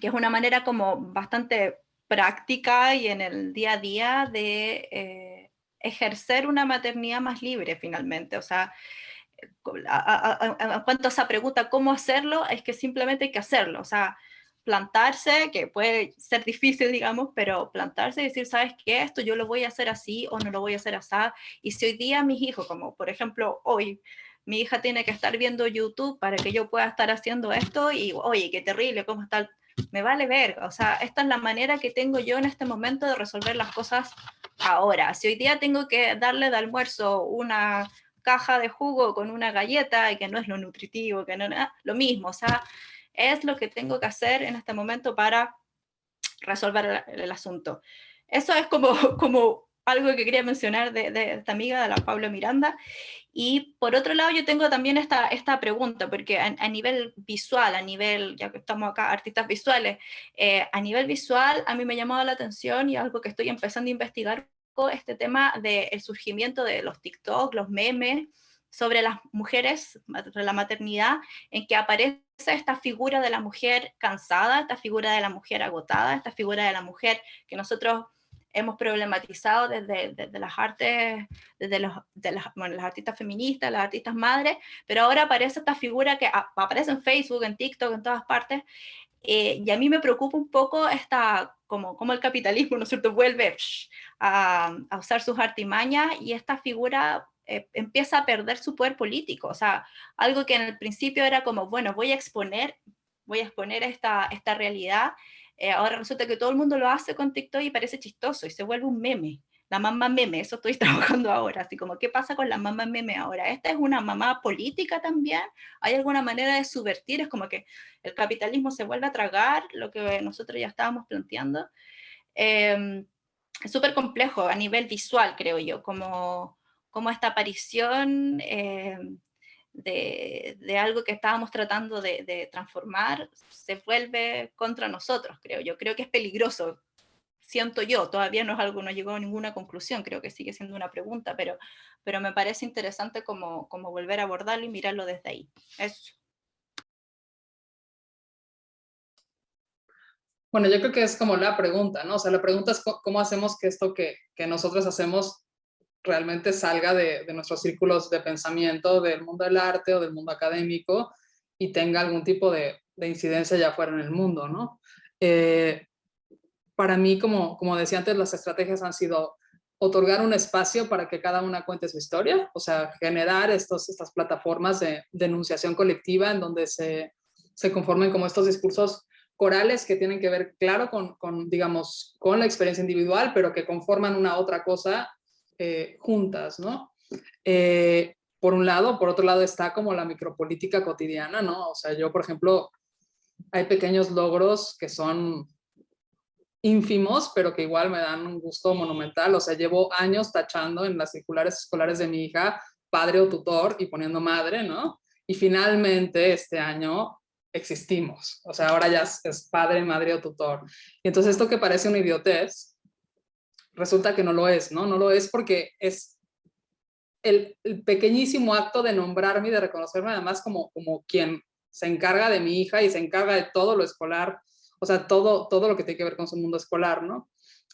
Speaker 4: es una manera como bastante práctica y en el día a día de ejercer una maternidad más libre finalmente. O sea, en cuanto a esa pregunta, ¿cómo hacerlo? Es que simplemente hay que hacerlo. O sea, plantarse, que puede ser difícil, digamos, pero plantarse y decir, ¿sabes qué? Esto yo lo voy a hacer así o no lo voy a hacer así. Y si hoy día mis hijos, como por ejemplo hoy, mi hija tiene que estar viendo YouTube para que yo pueda estar haciendo esto y, oye, qué terrible, ¿cómo está? Me vale ver, o sea, esta es la manera que tengo yo en este momento de resolver las cosas ahora. Si hoy día tengo que darle de almuerzo una caja de jugo con una galleta y que no es lo nutritivo, que no, lo mismo, o sea, es lo que tengo que hacer en este momento para resolver el asunto. Eso es como algo que quería mencionar de esta amiga, de la Paula Miranda. Y por otro lado, yo tengo también esta pregunta, porque a nivel visual, ya que estamos acá, artistas visuales, a nivel visual a mí me ha llamado la atención y algo que estoy empezando a investigar, este tema del surgimiento de los TikTok, los memes, sobre las mujeres, sobre la maternidad, en que aparece esta figura de la mujer cansada, esta figura de la mujer agotada, esta figura de la mujer que nosotros hemos problematizado desde las artes, las artistas feministas, las artistas madres, pero ahora aparece esta figura que aparece en Facebook, en TikTok, en todas partes, y a mí me preocupa un poco como el capitalismo, ¿no es cierto?, vuelve a usar sus artimañas y esta figura empieza a perder su poder político. O sea, algo que en el principio era como, bueno, voy a exponer esta realidad, ahora resulta que todo el mundo lo hace con TikTok y parece chistoso y se vuelve un meme. La mamá meme, eso estoy trabajando ahora, así como, ¿qué pasa con la mamá meme ahora? ¿Esta es una mamá política también? ¿Hay alguna manera de subvertir? Es como que el capitalismo se vuelve a tragar lo que nosotros ya estábamos planteando. Es súper complejo a nivel visual, creo yo, como esta aparición de algo que estábamos tratando de transformar se vuelve contra nosotros, creo yo. Creo que es peligroso, siento yo, todavía no llegó a ninguna conclusión, creo que sigue siendo una pregunta, pero me parece interesante como volver a abordarlo y mirarlo desde ahí. Eso.
Speaker 5: Bueno, yo creo que es como la pregunta, ¿no? O sea, la pregunta es cómo hacemos que esto que nosotros hacemos realmente salga de nuestros círculos de pensamiento, del mundo del arte o del mundo académico, y tenga algún tipo de incidencia ya fuera en el mundo, ¿no? Para mí, como decía antes, las estrategias han sido otorgar un espacio para que cada una cuente su historia, o sea, generar estas plataformas de enunciación colectiva en donde se conformen como estos discursos corales que tienen que ver, claro, digamos, con la experiencia individual, pero que conforman una otra cosa juntas, ¿no? Por un lado, por otro lado está como la micropolítica cotidiana, ¿no? O sea, yo, por ejemplo, hay pequeños logros que son ínfimos, pero que igual me dan un gusto monumental. O sea, llevo años tachando en las circulares escolares de mi hija padre o tutor y poniendo madre, ¿no? Y finalmente este año existimos. O sea, ahora ya es padre, madre o tutor. Y entonces esto que parece una idiotez, resulta que no lo es, ¿no? No lo es porque es el pequeñísimo acto de nombrarme y de reconocerme además como quien se encarga de mi hija y se encarga de todo lo escolar, o sea, todo lo que tiene que ver con su mundo escolar, ¿no?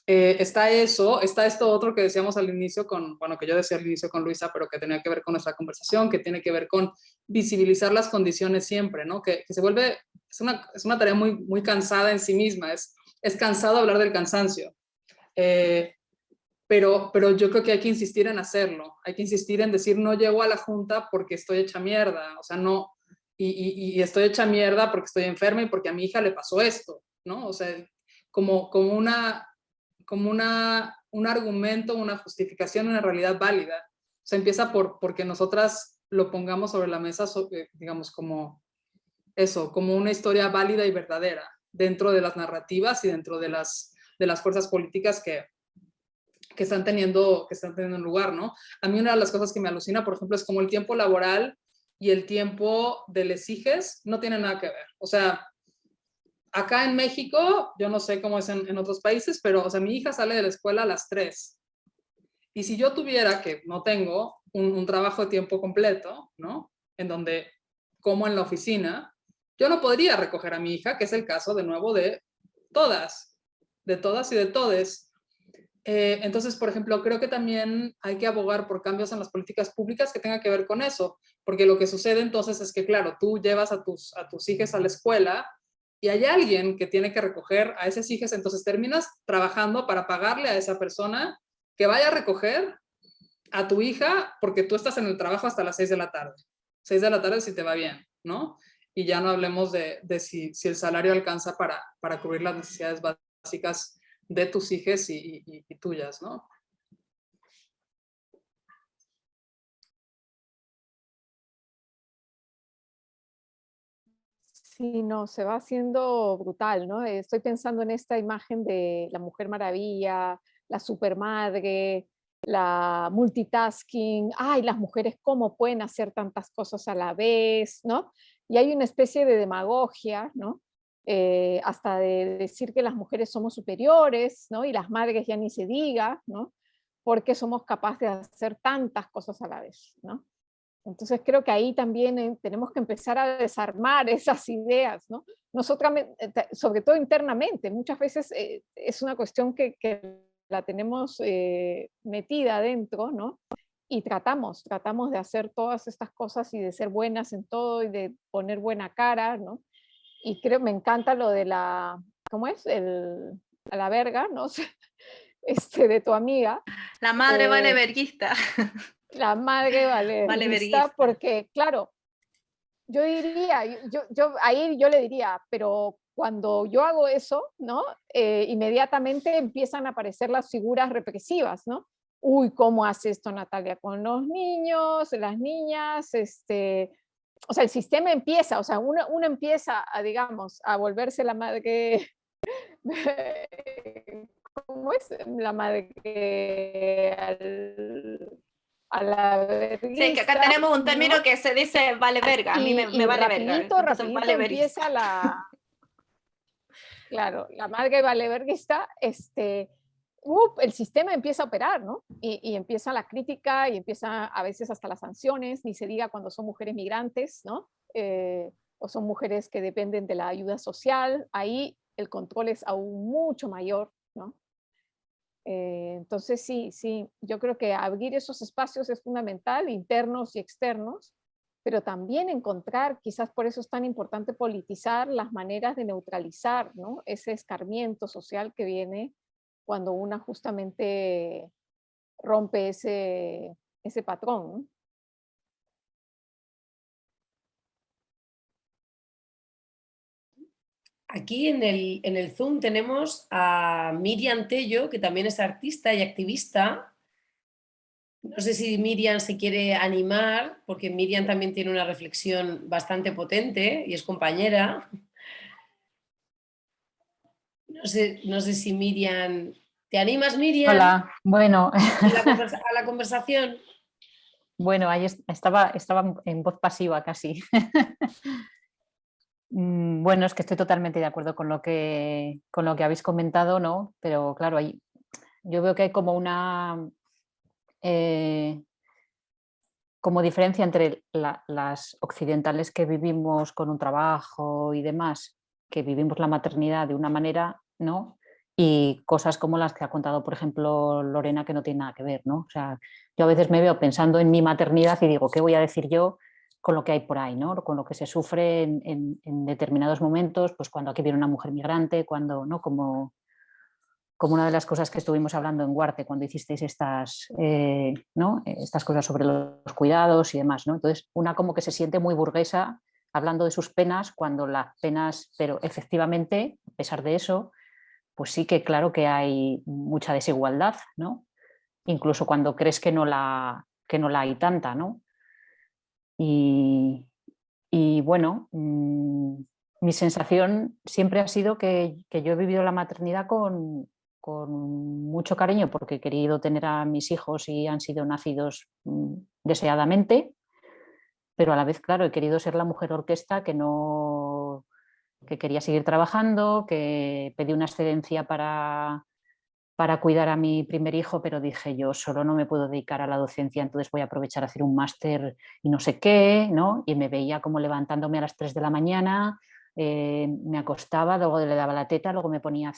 Speaker 5: Está eso, está esto otro que decíamos al inicio que yo decía al inicio con Luisa, pero que tenía que ver con nuestra conversación, que tiene que ver con visibilizar las condiciones siempre, ¿no? Que se vuelve, es una tarea muy, muy cansada en sí misma, es cansado hablar del cansancio. Pero yo creo que hay que insistir en hacerlo, hay que insistir en decir no llego a la junta porque estoy hecha mierda, o sea, no, y estoy hecha mierda porque estoy enferma y porque a mi hija le pasó esto, ¿no? O sea, como un argumento, una justificación, una realidad válida. O sea, empieza porque nosotras lo pongamos sobre la mesa, digamos, como eso, como una historia válida y verdadera dentro de las narrativas y dentro de las fuerzas políticas que están teniendo lugar, ¿no? A mí una de las cosas que me alucina, por ejemplo, es como el tiempo laboral y el tiempo de les hijes no tienen nada que ver. O sea, acá en México, yo no sé cómo es en otros países, pero, o sea, mi hija sale de la escuela a las 3. Y si yo tuviera, que no tengo, un trabajo de tiempo completo, ¿no? En donde, como en la oficina, yo no podría recoger a mi hija, que es el caso, de nuevo, de todas y de todes. Entonces, por ejemplo, creo que también hay que abogar por cambios en las políticas públicas que tengan que ver con eso, porque lo que sucede entonces es que, claro, tú llevas a tus hijos a la escuela y hay alguien que tiene que recoger a esos hijos, entonces terminas trabajando para pagarle a esa persona que vaya a recoger a tu hija porque tú estás en el trabajo hasta las 6 de la tarde. 6 de la tarde si te va bien, ¿no? Y ya no hablemos de si el salario alcanza para cubrir las necesidades básicas de tus hijas y tuyas, ¿no?
Speaker 3: Sí, no, se va haciendo brutal, ¿no? Estoy pensando en esta imagen de la Mujer Maravilla, la supermadre, la multitasking, ay, las mujeres cómo pueden hacer tantas cosas a la vez, ¿no? Y hay una especie de demagogia, ¿no? Hasta de decir que las mujeres somos superiores, ¿no? Y las madres ya ni se diga, ¿no? Porque somos capaces de hacer tantas cosas a la vez, ¿no? Entonces creo que ahí también tenemos que empezar a desarmar esas ideas, ¿no? Nosotras, sobre todo internamente, muchas veces es una cuestión que la tenemos metida adentro, ¿no? Y tratamos de hacer todas estas cosas y de ser buenas en todo y de poner buena cara, ¿no? Y creo, me encanta lo de la, ¿cómo es? A la verga, ¿no? De tu amiga.
Speaker 4: La madre valeverguista.
Speaker 3: La madre valeverguista, porque claro, yo diría, ahí yo le diría, pero cuando yo hago eso, ¿no? Inmediatamente empiezan a aparecer las figuras represivas, ¿no? Uy, ¿cómo hace esto Natalia con los niños, las niñas? O sea, el sistema empieza, o sea, uno empieza a, digamos, a volverse la madre, ¿cómo es? La madre a la verguista.
Speaker 4: Sí, que acá tenemos un término, ¿no? Que se dice vale verga, a mí me vale verga.
Speaker 3: Rapidito vale empieza claro, la madre vale verguista, el sistema empieza a operar, ¿no? Y empieza la crítica y empieza a veces hasta las sanciones, ni se diga cuando son mujeres migrantes, ¿no? O son mujeres que dependen de la ayuda social, ahí el control es aún mucho mayor, ¿no? Entonces sí, yo creo que abrir esos espacios es fundamental, internos y externos, pero también encontrar, quizás por eso es tan importante politizar las maneras de neutralizar, ¿no? Ese escarmiento social que viene cuando una justamente rompe ese patrón, ¿no?
Speaker 1: Aquí en el Zoom tenemos a Miriam Tello, que también es artista y activista. No sé si Miriam se quiere animar, porque Miriam también tiene una reflexión bastante potente y es compañera. No sé si Miriam... ¿Te animas, Miriam?
Speaker 6: Hola, bueno.
Speaker 1: ¿A la conversación?
Speaker 6: Bueno, ahí estaba en voz pasiva casi. Bueno, es que estoy totalmente de acuerdo con lo que habéis comentado, ¿no? Pero claro, yo veo que hay como una como diferencia entre las occidentales que vivimos con un trabajo y demás, que vivimos la maternidad de una manera, ¿no? Y cosas como las que ha contado, por ejemplo, Lorena, que no tiene nada que ver, ¿no? O sea, yo a veces me veo pensando en mi maternidad y digo, ¿qué voy a decir yo con lo que hay por ahí, ¿no? Con lo que se sufre en determinados momentos, pues cuando aquí viene una mujer migrante, cuando, ¿no? Como una de las cosas que estuvimos hablando en Huarte cuando hicisteis ¿no? Estas cosas sobre los cuidados y demás, ¿no? Entonces, una como que se siente muy burguesa hablando de sus penas, cuando las penas, pero efectivamente, a pesar de eso, pues sí que claro que hay mucha desigualdad, ¿no? Incluso cuando crees que no la hay tanta, ¿no? Y bueno, mi sensación siempre ha sido que yo he vivido la maternidad con mucho cariño, porque he querido tener a mis hijos y han sido nacidos deseadamente, pero a la vez, claro, he querido ser la mujer orquesta que quería seguir trabajando, que pedí una excedencia para cuidar a mi primer hijo, pero dije yo solo no me puedo dedicar a la docencia, entonces voy a aprovechar a hacer un máster y no sé qué, ¿no? Y me veía como levantándome a las 3 de la mañana, me acostaba, luego le daba la teta, luego me ponía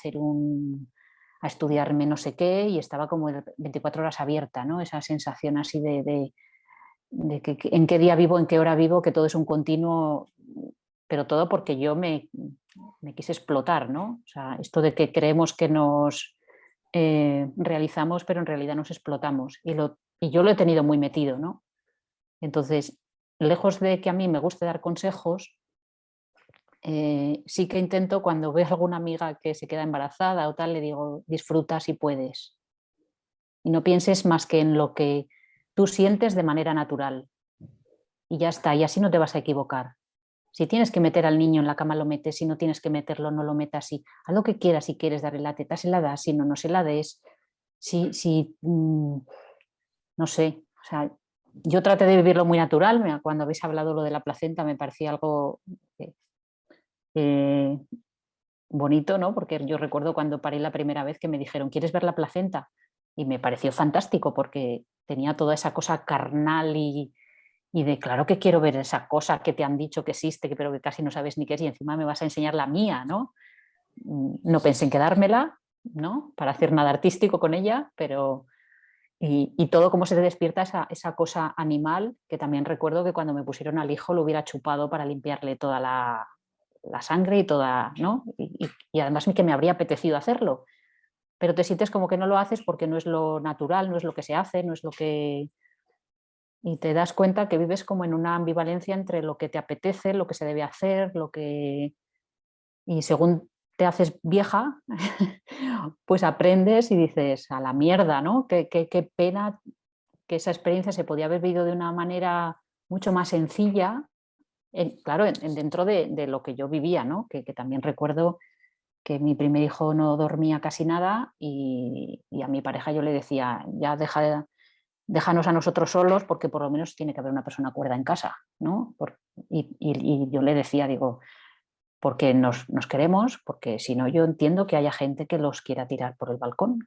Speaker 6: a estudiarme no sé qué y estaba como 24 horas abierta, ¿no? Esa sensación así de que en qué día vivo, en qué hora vivo, que todo es un continuo, pero todo porque yo me quise explotar, ¿no? O sea, esto de que creemos que nos realizamos, pero en realidad nos explotamos. Y yo lo he tenido muy metido, ¿no? Entonces, lejos de que a mí me guste dar consejos, sí que intento, cuando veo a alguna amiga que se queda embarazada o tal, le digo, disfruta si puedes. Y no pienses más que en lo que tú sientes de manera natural. Y ya está, y así no te vas a equivocar. Si tienes que meter al niño en la cama, lo metes. Si no tienes que meterlo, no lo metas. Haz lo que quieras. Si quieres darle la teta, se la das. Si no, no se la des. sí, no sé, o sea, yo traté de vivirlo muy natural. Cuando habéis hablado lo de la placenta me parecía algo bonito, ¿no? Porque yo recuerdo cuando paré la primera vez que me dijeron, ¿quieres ver la placenta? Y me pareció fantástico porque tenía toda esa cosa carnal y de claro que quiero ver esa cosa que te han dicho que existe, pero que casi no sabes ni qué es, y encima me vas a enseñar la mía, ¿no? No pensé en quedármela, ¿no? Para hacer nada artístico con ella, pero... Y todo cómo se te despierta esa cosa animal, que también recuerdo que cuando me pusieron al hijo lo hubiera chupado para limpiarle toda la sangre y toda, ¿no? Y además que me habría apetecido hacerlo, pero te sientes como que no lo haces porque no es lo natural, no es lo que se hace, no es lo que... Y te das cuenta que vives como en una ambivalencia entre lo que te apetece, lo que se debe hacer, lo que... Y según te haces vieja, pues aprendes y dices, a la mierda, ¿no? Qué pena que esa experiencia se podía haber vivido de una manera mucho más sencilla, claro, dentro de lo que yo vivía, ¿no? Que también recuerdo que mi primer hijo no dormía casi nada y a mi pareja yo le decía, ya déjanos a nosotros solos porque por lo menos tiene que haber una persona cuerda en casa, ¿no? Y yo le decía, digo, porque nos queremos, porque si no yo entiendo que haya gente que los quiera tirar por el balcón.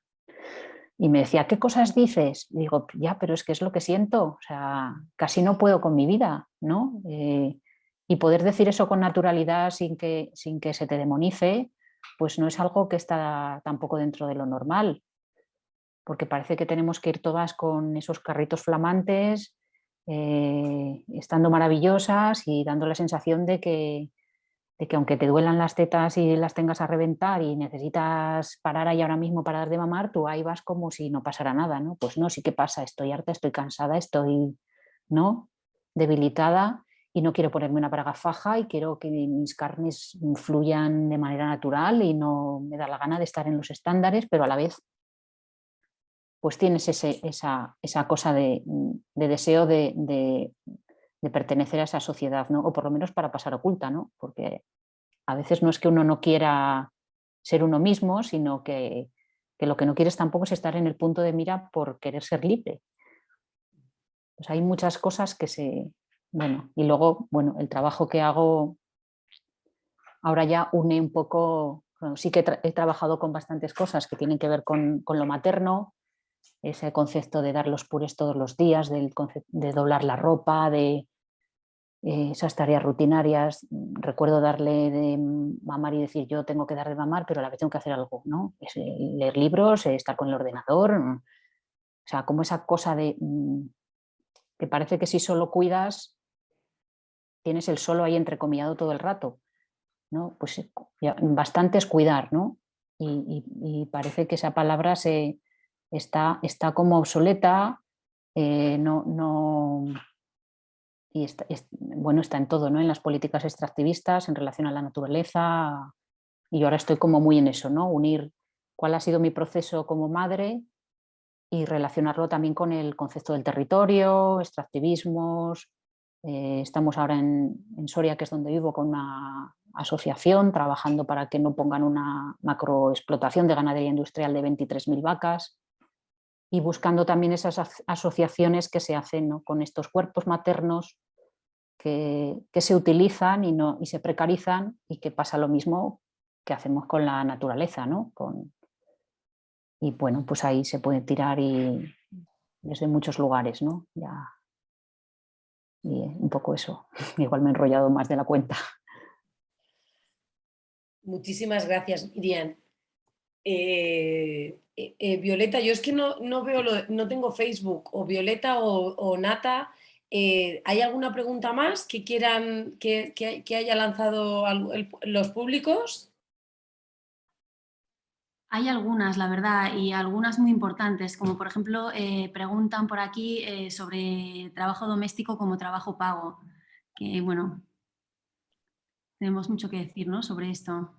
Speaker 6: Y me decía, ¿qué cosas dices? Y digo, ya, pero es que es lo que siento, o sea, casi no puedo con mi vida, ¿no? Y poder decir eso con naturalidad sin que se te demonice, pues no es algo que está tampoco dentro de lo normal, porque parece que tenemos que ir todas con esos carritos flamantes, estando maravillosas y dando la sensación de que aunque te duelan las tetas y las tengas a reventar y necesitas parar ahí ahora mismo para dar de mamar, tú ahí vas como si no pasara nada, ¿no? Pues no, sí que pasa, estoy harta, estoy cansada, estoy, ¿no? Debilitada y no quiero ponerme una braga faja y quiero que mis carnes fluyan de manera natural y no me da la gana de estar en los estándares, pero a la vez pues tienes esa cosa de deseo de pertenecer a esa sociedad, ¿no? O por lo menos para pasar oculta, ¿no? Porque a veces no es que uno no quiera ser uno mismo, sino que lo que no quieres tampoco es estar en el punto de mira por querer ser libre. Pues hay muchas cosas que se... Bueno, y luego, bueno, el trabajo que hago ahora ya une un poco... Bueno, sí que he trabajado con bastantes cosas que tienen que ver con lo materno, ese concepto de dar los purés todos los días, de doblar la ropa, de esas tareas rutinarias. Recuerdo darle de mamar y decir yo tengo que dar de mamar, pero a la vez tengo que hacer algo, ¿no? Es leer libros, estar con el ordenador, o sea, como esa cosa de que parece que si solo cuidas tienes el solo ahí entrecomillado todo el rato, ¿no? Pues bastante es cuidar, ¿no? Y parece que esa palabra está como obsoleta, no y bueno, está en todo, ¿no? En las políticas extractivistas, en relación a la naturaleza, y yo ahora estoy como muy en eso, ¿no? Unir cuál ha sido mi proceso como madre y relacionarlo también con el concepto del territorio, extractivismos. Estamos ahora en Soria, que es donde vivo, con una asociación trabajando para que no pongan una macroexplotación de ganadería industrial de 23.000 vacas y buscando también esas asociaciones que se hacen, ¿no? Con estos cuerpos maternos que se utilizan y se precarizan y que pasa lo mismo que hacemos con la naturaleza, ¿no? Y bueno, pues ahí se puede tirar y desde muchos lugares, ¿no? Ya, y un poco eso. Igual me he enrollado más de la cuenta.
Speaker 1: Muchísimas gracias, Miriam. Violeta, yo es que no veo, no tengo Facebook, o Violeta o Nata. ¿Hay alguna pregunta más que quieran que haya lanzado los públicos?
Speaker 2: Hay algunas, la verdad, y algunas muy importantes, como por ejemplo preguntan por aquí sobre trabajo doméstico como trabajo pago, que bueno, tenemos mucho que decir, ¿no? Sobre esto.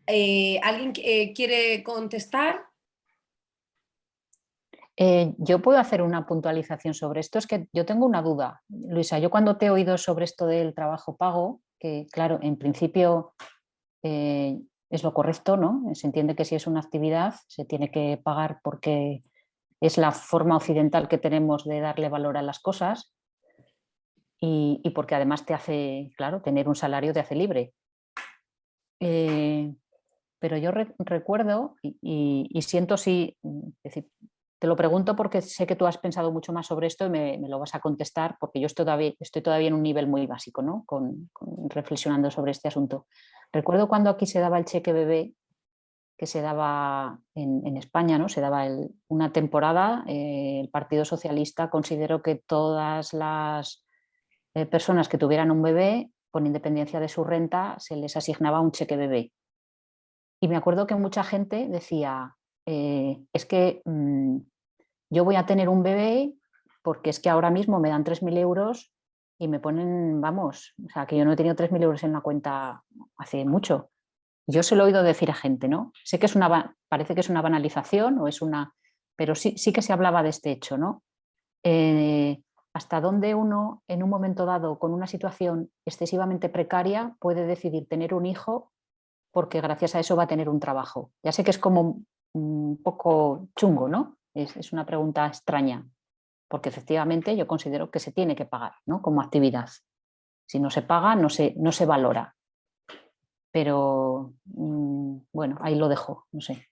Speaker 1: ¿Alguien quiere contestar?
Speaker 6: Yo puedo hacer una puntualización sobre esto. Es que yo tengo una duda, Luisa. Yo cuando te he oído sobre esto del trabajo pago, que claro, en principio es lo correcto, ¿no? Se entiende que si es una actividad se tiene que pagar porque es la forma occidental que tenemos de darle valor a las cosas y porque además te hace, claro, tener un salario te hace libre. Pero yo recuerdo y siento si, es decir, te lo pregunto porque sé que tú has pensado mucho más sobre esto y me lo vas a contestar porque yo estoy todavía en un nivel muy básico, ¿no? Reflexionando sobre este asunto. Recuerdo cuando aquí se daba el cheque bebé, que se daba en España, ¿no? Se daba una temporada, el Partido Socialista consideró que todas las personas que tuvieran un bebé, con independencia de su renta, se les asignaba un cheque bebé. Y me acuerdo que mucha gente decía, es que yo voy a tener un bebé porque es que ahora mismo me dan 3.000 euros y me ponen, vamos, o sea, que yo no he tenido 3.000 euros en la cuenta hace mucho. Yo se lo he oído decir a gente, ¿no? Sé que parece que es una banalización o es una, pero sí que se hablaba de este hecho, ¿no? Hasta dónde uno, en un momento dado, con una situación excesivamente precaria, puede decidir tener un hijo porque gracias a eso va a tener un trabajo. Ya sé que es como un poco chungo, ¿no? Es una pregunta extraña, porque efectivamente yo considero que se tiene que pagar, ¿no? Como actividad. Si no se paga, no se valora. Pero bueno, ahí lo dejo, no sé.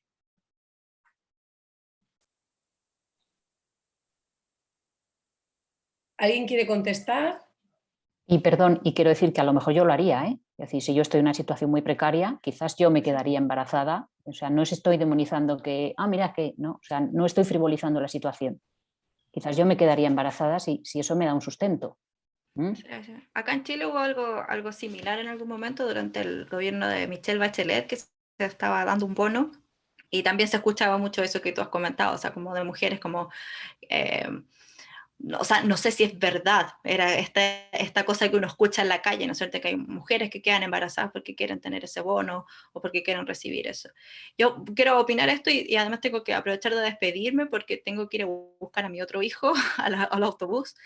Speaker 1: ¿Alguien quiere contestar?
Speaker 6: Y perdón, y quiero decir que a lo mejor yo lo haría, ¿eh? Es decir, si yo estoy en una situación muy precaria, quizás yo me quedaría embarazada. O sea, no os estoy demonizando que, mira que, no, o sea, no estoy frivolizando la situación. Quizás yo me quedaría embarazada si eso me da un sustento.
Speaker 4: Sí, sí. Acá en Chile hubo algo similar en algún momento durante el gobierno de Michelle Bachelet, que se estaba dando un bono, y también se escuchaba mucho eso que tú has comentado, o sea, como de mujeres como... o sea, no sé si es verdad, era esta cosa que uno escucha en la calle, ¿no es cierto? Que hay mujeres que quedan embarazadas porque quieren tener ese bono o porque quieren recibir eso. Yo quiero opinar esto y además tengo que aprovechar de despedirme porque tengo que ir a buscar a mi otro hijo al autobús.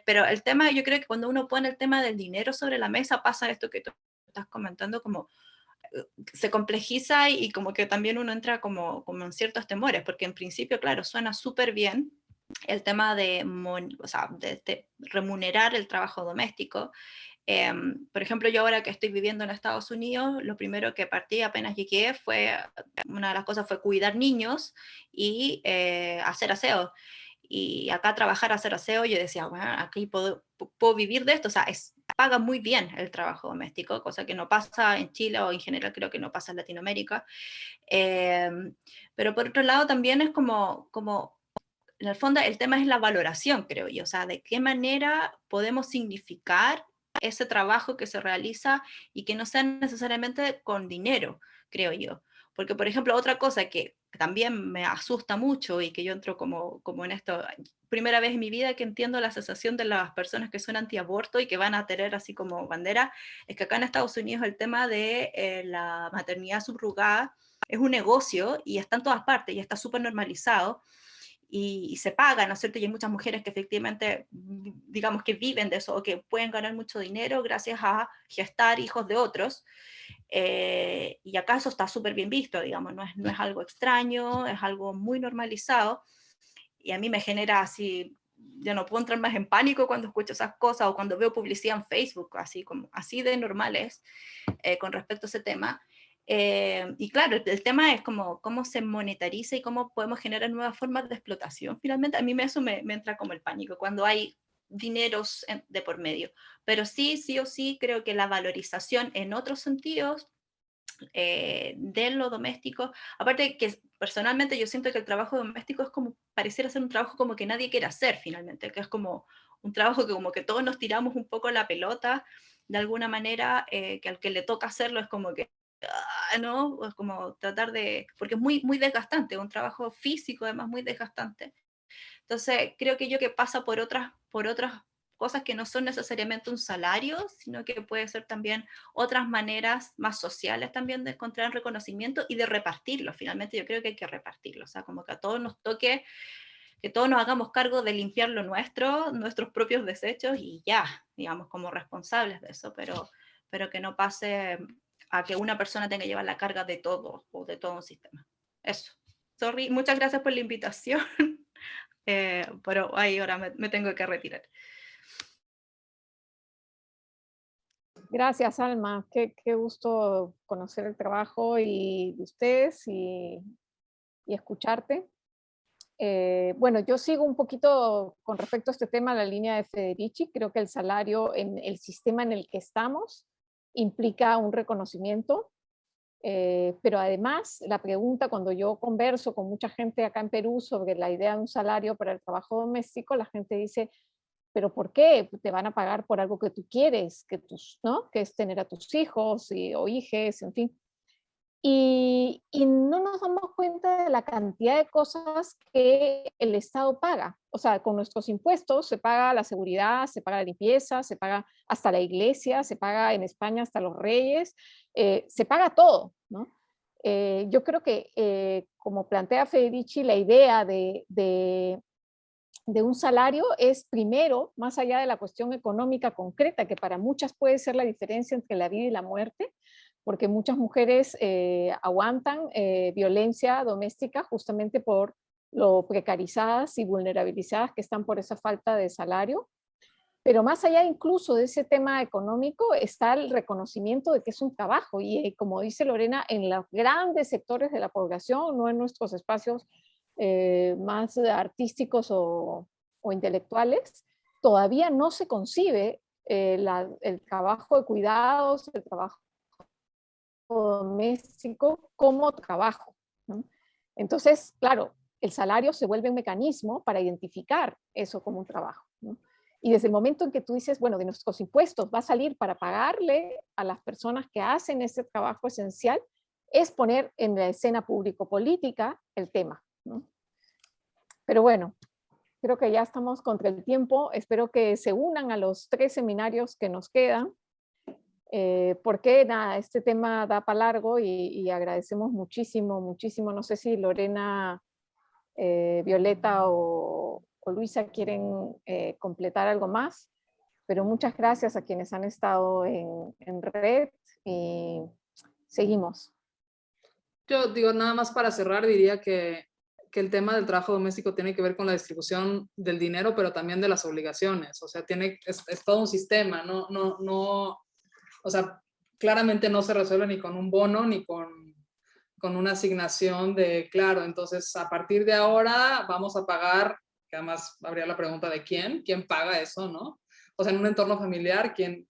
Speaker 4: Pero el tema, yo creo que cuando uno pone el tema del dinero sobre la mesa pasa esto que tú estás comentando, como se complejiza y como que también uno entra como en ciertos temores, porque en principio, claro, suena súper bien el tema de, o sea, de remunerar el trabajo doméstico. Por ejemplo, yo ahora que estoy viviendo en Estados Unidos, lo primero que partí apenas llegué una de las cosas fue cuidar niños y hacer aseo. Y acá trabajar, hacer aseo, yo decía, bueno, aquí puedo vivir de esto, o sea, paga muy bien el trabajo doméstico, cosa que no pasa en Chile o en general creo que no pasa en Latinoamérica. Pero por otro lado también es como en el fondo el tema es la valoración, creo yo, o sea, de qué manera podemos significar ese trabajo que se realiza y que no sea necesariamente con dinero, creo yo. Porque, por ejemplo, otra cosa que también me asusta mucho y que yo entro como en esto, primera vez en mi vida que entiendo la sensación de las personas que son antiaborto y que van a tener así como bandera, es que acá en Estados Unidos el tema de la maternidad subrogada es un negocio y está en todas partes y está súper normalizado y se paga, ¿no es cierto? Y hay muchas mujeres que efectivamente, digamos que viven de eso o que pueden ganar mucho dinero gracias a gestar hijos de otros. Y acá eso está súper bien visto, digamos, no es algo extraño, es algo muy normalizado. Y a mí me genera así, yo no puedo entrar más en pánico cuando escucho esas cosas o cuando veo publicidad en Facebook, así de normales con respecto a ese tema. Y claro, el tema es cómo se monetariza y cómo podemos generar nuevas formas de explotación. Finalmente, a mí eso me entra como el pánico, cuando hay dineros de por medio. Pero sí o sí, creo que la valorización en otros sentidos de lo doméstico, aparte que personalmente yo siento que el trabajo doméstico es como, pareciera ser un trabajo como que nadie quiere hacer finalmente, que es como un trabajo que como que todos nos tiramos un poco la pelota de alguna manera, que al que le toca hacerlo es como que ¿no? Es como tratar de, porque es muy desgastante, un trabajo físico además muy desgastante. Entonces, creo que pasa por otras cosas que no son necesariamente un salario, sino que puede ser también otras maneras más sociales también de encontrar reconocimiento y de repartirlo. Finalmente yo creo que hay que repartirlo, o sea, como que a todos nos toque, que todos nos hagamos cargo de limpiar lo nuestro, nuestros propios desechos y ya, digamos, como responsables de eso, pero que no pase a que una persona tenga que llevar la carga de todo o de todo un sistema. Eso. Sorry, muchas gracias por la invitación, pero ahí ahora me tengo que retirar.
Speaker 3: Gracias, Alma. Qué gusto conocer el trabajo de ustedes y escucharte. Bueno, yo sigo un poquito con respecto a este tema, la línea de Federici. Creo que el salario en el sistema en el que estamos implica un reconocimiento, pero además la pregunta, cuando yo converso con mucha gente acá en Perú sobre la idea de un salario para el trabajo doméstico, la gente dice, ¿pero por qué? Te van a pagar por algo que tú quieres, ¿no? Que es tener a tus hijos o hijes, en fin. Y no nos damos cuenta de la cantidad de cosas que el Estado paga. O sea, con nuestros impuestos se paga la seguridad, se paga la limpieza, se paga hasta la iglesia, se paga en España hasta los reyes, se paga todo, ¿no? Yo creo que, como plantea Federici, la idea de un salario es primero, más allá de la cuestión económica concreta, que para muchas puede ser la diferencia entre la vida y la muerte, porque muchas mujeres aguantan violencia doméstica justamente por lo precarizadas y vulnerabilizadas que están por esa falta de salario. Pero más allá incluso de ese tema económico está el reconocimiento de que es un trabajo y como dice Lorena, en los grandes sectores de la población, no en nuestros espacios más artísticos o intelectuales, todavía no se concibe el trabajo de cuidados, el trabajo doméstico como trabajo, ¿no? Entonces, claro, el salario se vuelve un mecanismo para identificar eso como un trabajo, ¿no? Y desde el momento en que tú dices, bueno, de nuestros impuestos va a salir para pagarle a las personas que hacen ese trabajo esencial, es poner en la escena público-política el tema, ¿no? Pero bueno, creo que ya estamos contra el tiempo. Espero que se unan a los 3 seminarios que nos quedan, porque nada, este tema da para largo y agradecemos muchísimo, muchísimo. No sé si Lorena, Violeta o Luisa quieren completar algo más, pero muchas gracias a quienes han estado en red y seguimos.
Speaker 5: Yo digo, nada más para cerrar, diría que el tema del trabajo doméstico tiene que ver con la distribución del dinero, pero también de las obligaciones. O sea, es todo un sistema, o sea, claramente no se resuelve ni con un bono ni con una asignación de, claro, entonces a partir de ahora vamos a pagar, que además habría la pregunta de quién paga eso, ¿no? O sea, en un entorno familiar, ¿quién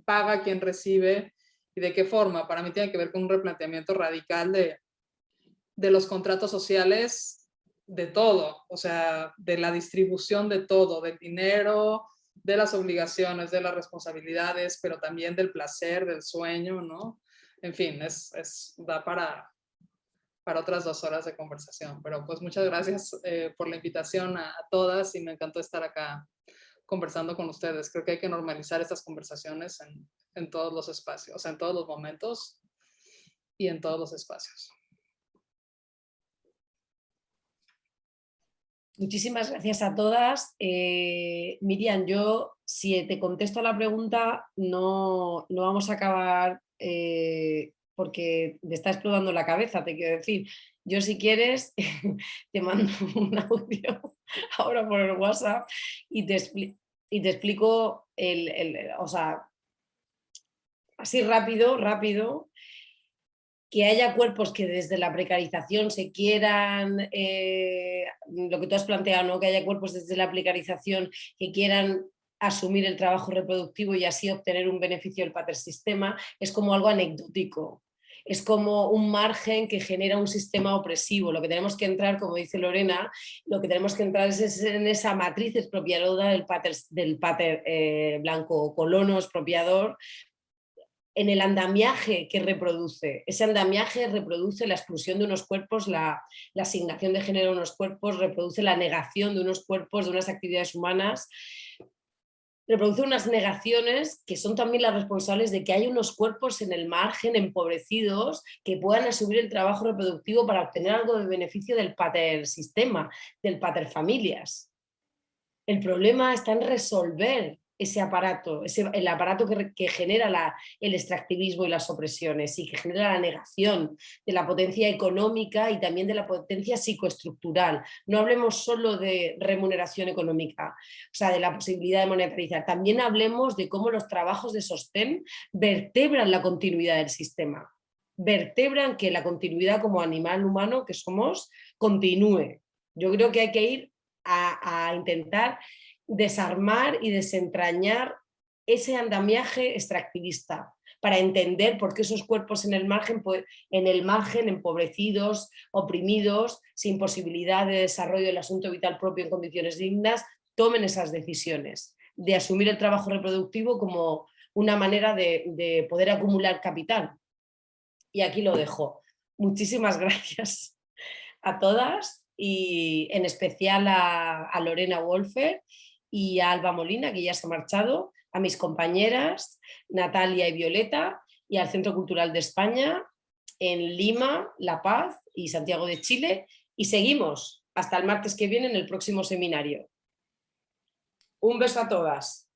Speaker 5: paga, quién recibe y de qué forma? Para mí tiene que ver con un replanteamiento radical de los contratos sociales, de todo, o sea, de la distribución de todo, del dinero, de las obligaciones, de las responsabilidades, pero también del placer, del sueño, ¿no? En fin, da para otras 2 horas de conversación, pero pues muchas gracias por la invitación a todas y me encantó estar acá conversando con ustedes. Creo que hay que normalizar estas conversaciones en todos los espacios, o sea, en todos los momentos y en todos los espacios.
Speaker 1: Muchísimas gracias a todas. Miriam, yo si te contesto a la pregunta no vamos a acabar porque me está explotando la cabeza, te quiero decir. Yo si quieres te mando un audio ahora por el WhatsApp y te explico o sea, así rápido, que haya cuerpos que desde la precarización se quieran, lo que tú has planteado, ¿no? Que haya cuerpos desde la precarización que quieran asumir el trabajo reproductivo y así obtener un beneficio del patersistema, es como algo anecdótico. Es como un margen que genera un sistema opresivo. Lo que tenemos que entrar, como dice Lorena, lo que tenemos que entrar es en esa matriz expropiadora del pater blanco colono expropiador, en el andamiaje que reproduce. Ese andamiaje reproduce la exclusión de unos cuerpos, la asignación de género de unos cuerpos, reproduce la negación de unos cuerpos, de unas actividades humanas, reproduce unas negaciones que son también las responsables de que hay unos cuerpos en el margen, empobrecidos, que puedan asumir el trabajo reproductivo para obtener algo de beneficio del patersistema, del paterfamilias. El problema está en resolver ese aparato, el aparato que genera el extractivismo y las opresiones y que genera la negación de la potencia económica y también de la potencia psicoestructural. No hablemos solo de remuneración económica, o sea, de la posibilidad de monetarizar. También hablemos de cómo los trabajos de sostén vertebran la continuidad del sistema, vertebran que la continuidad como animal humano que somos continúe. Yo creo que hay que ir a intentar desarmar y desentrañar ese andamiaje extractivista para entender por qué esos cuerpos en el margen empobrecidos, oprimidos, sin posibilidad de desarrollo del asunto vital propio en condiciones dignas, tomen esas decisiones de asumir el trabajo reproductivo como una manera de poder acumular capital. Y aquí lo dejo. Muchísimas gracias a todas y en especial a Lorena Wolfer y a Alba Molina, que ya se ha marchado, a mis compañeras Natalia y Violeta y al Centro Cultural de España en Lima, La Paz y Santiago de Chile. Y seguimos hasta el martes que viene en el próximo seminario. Un beso a todas.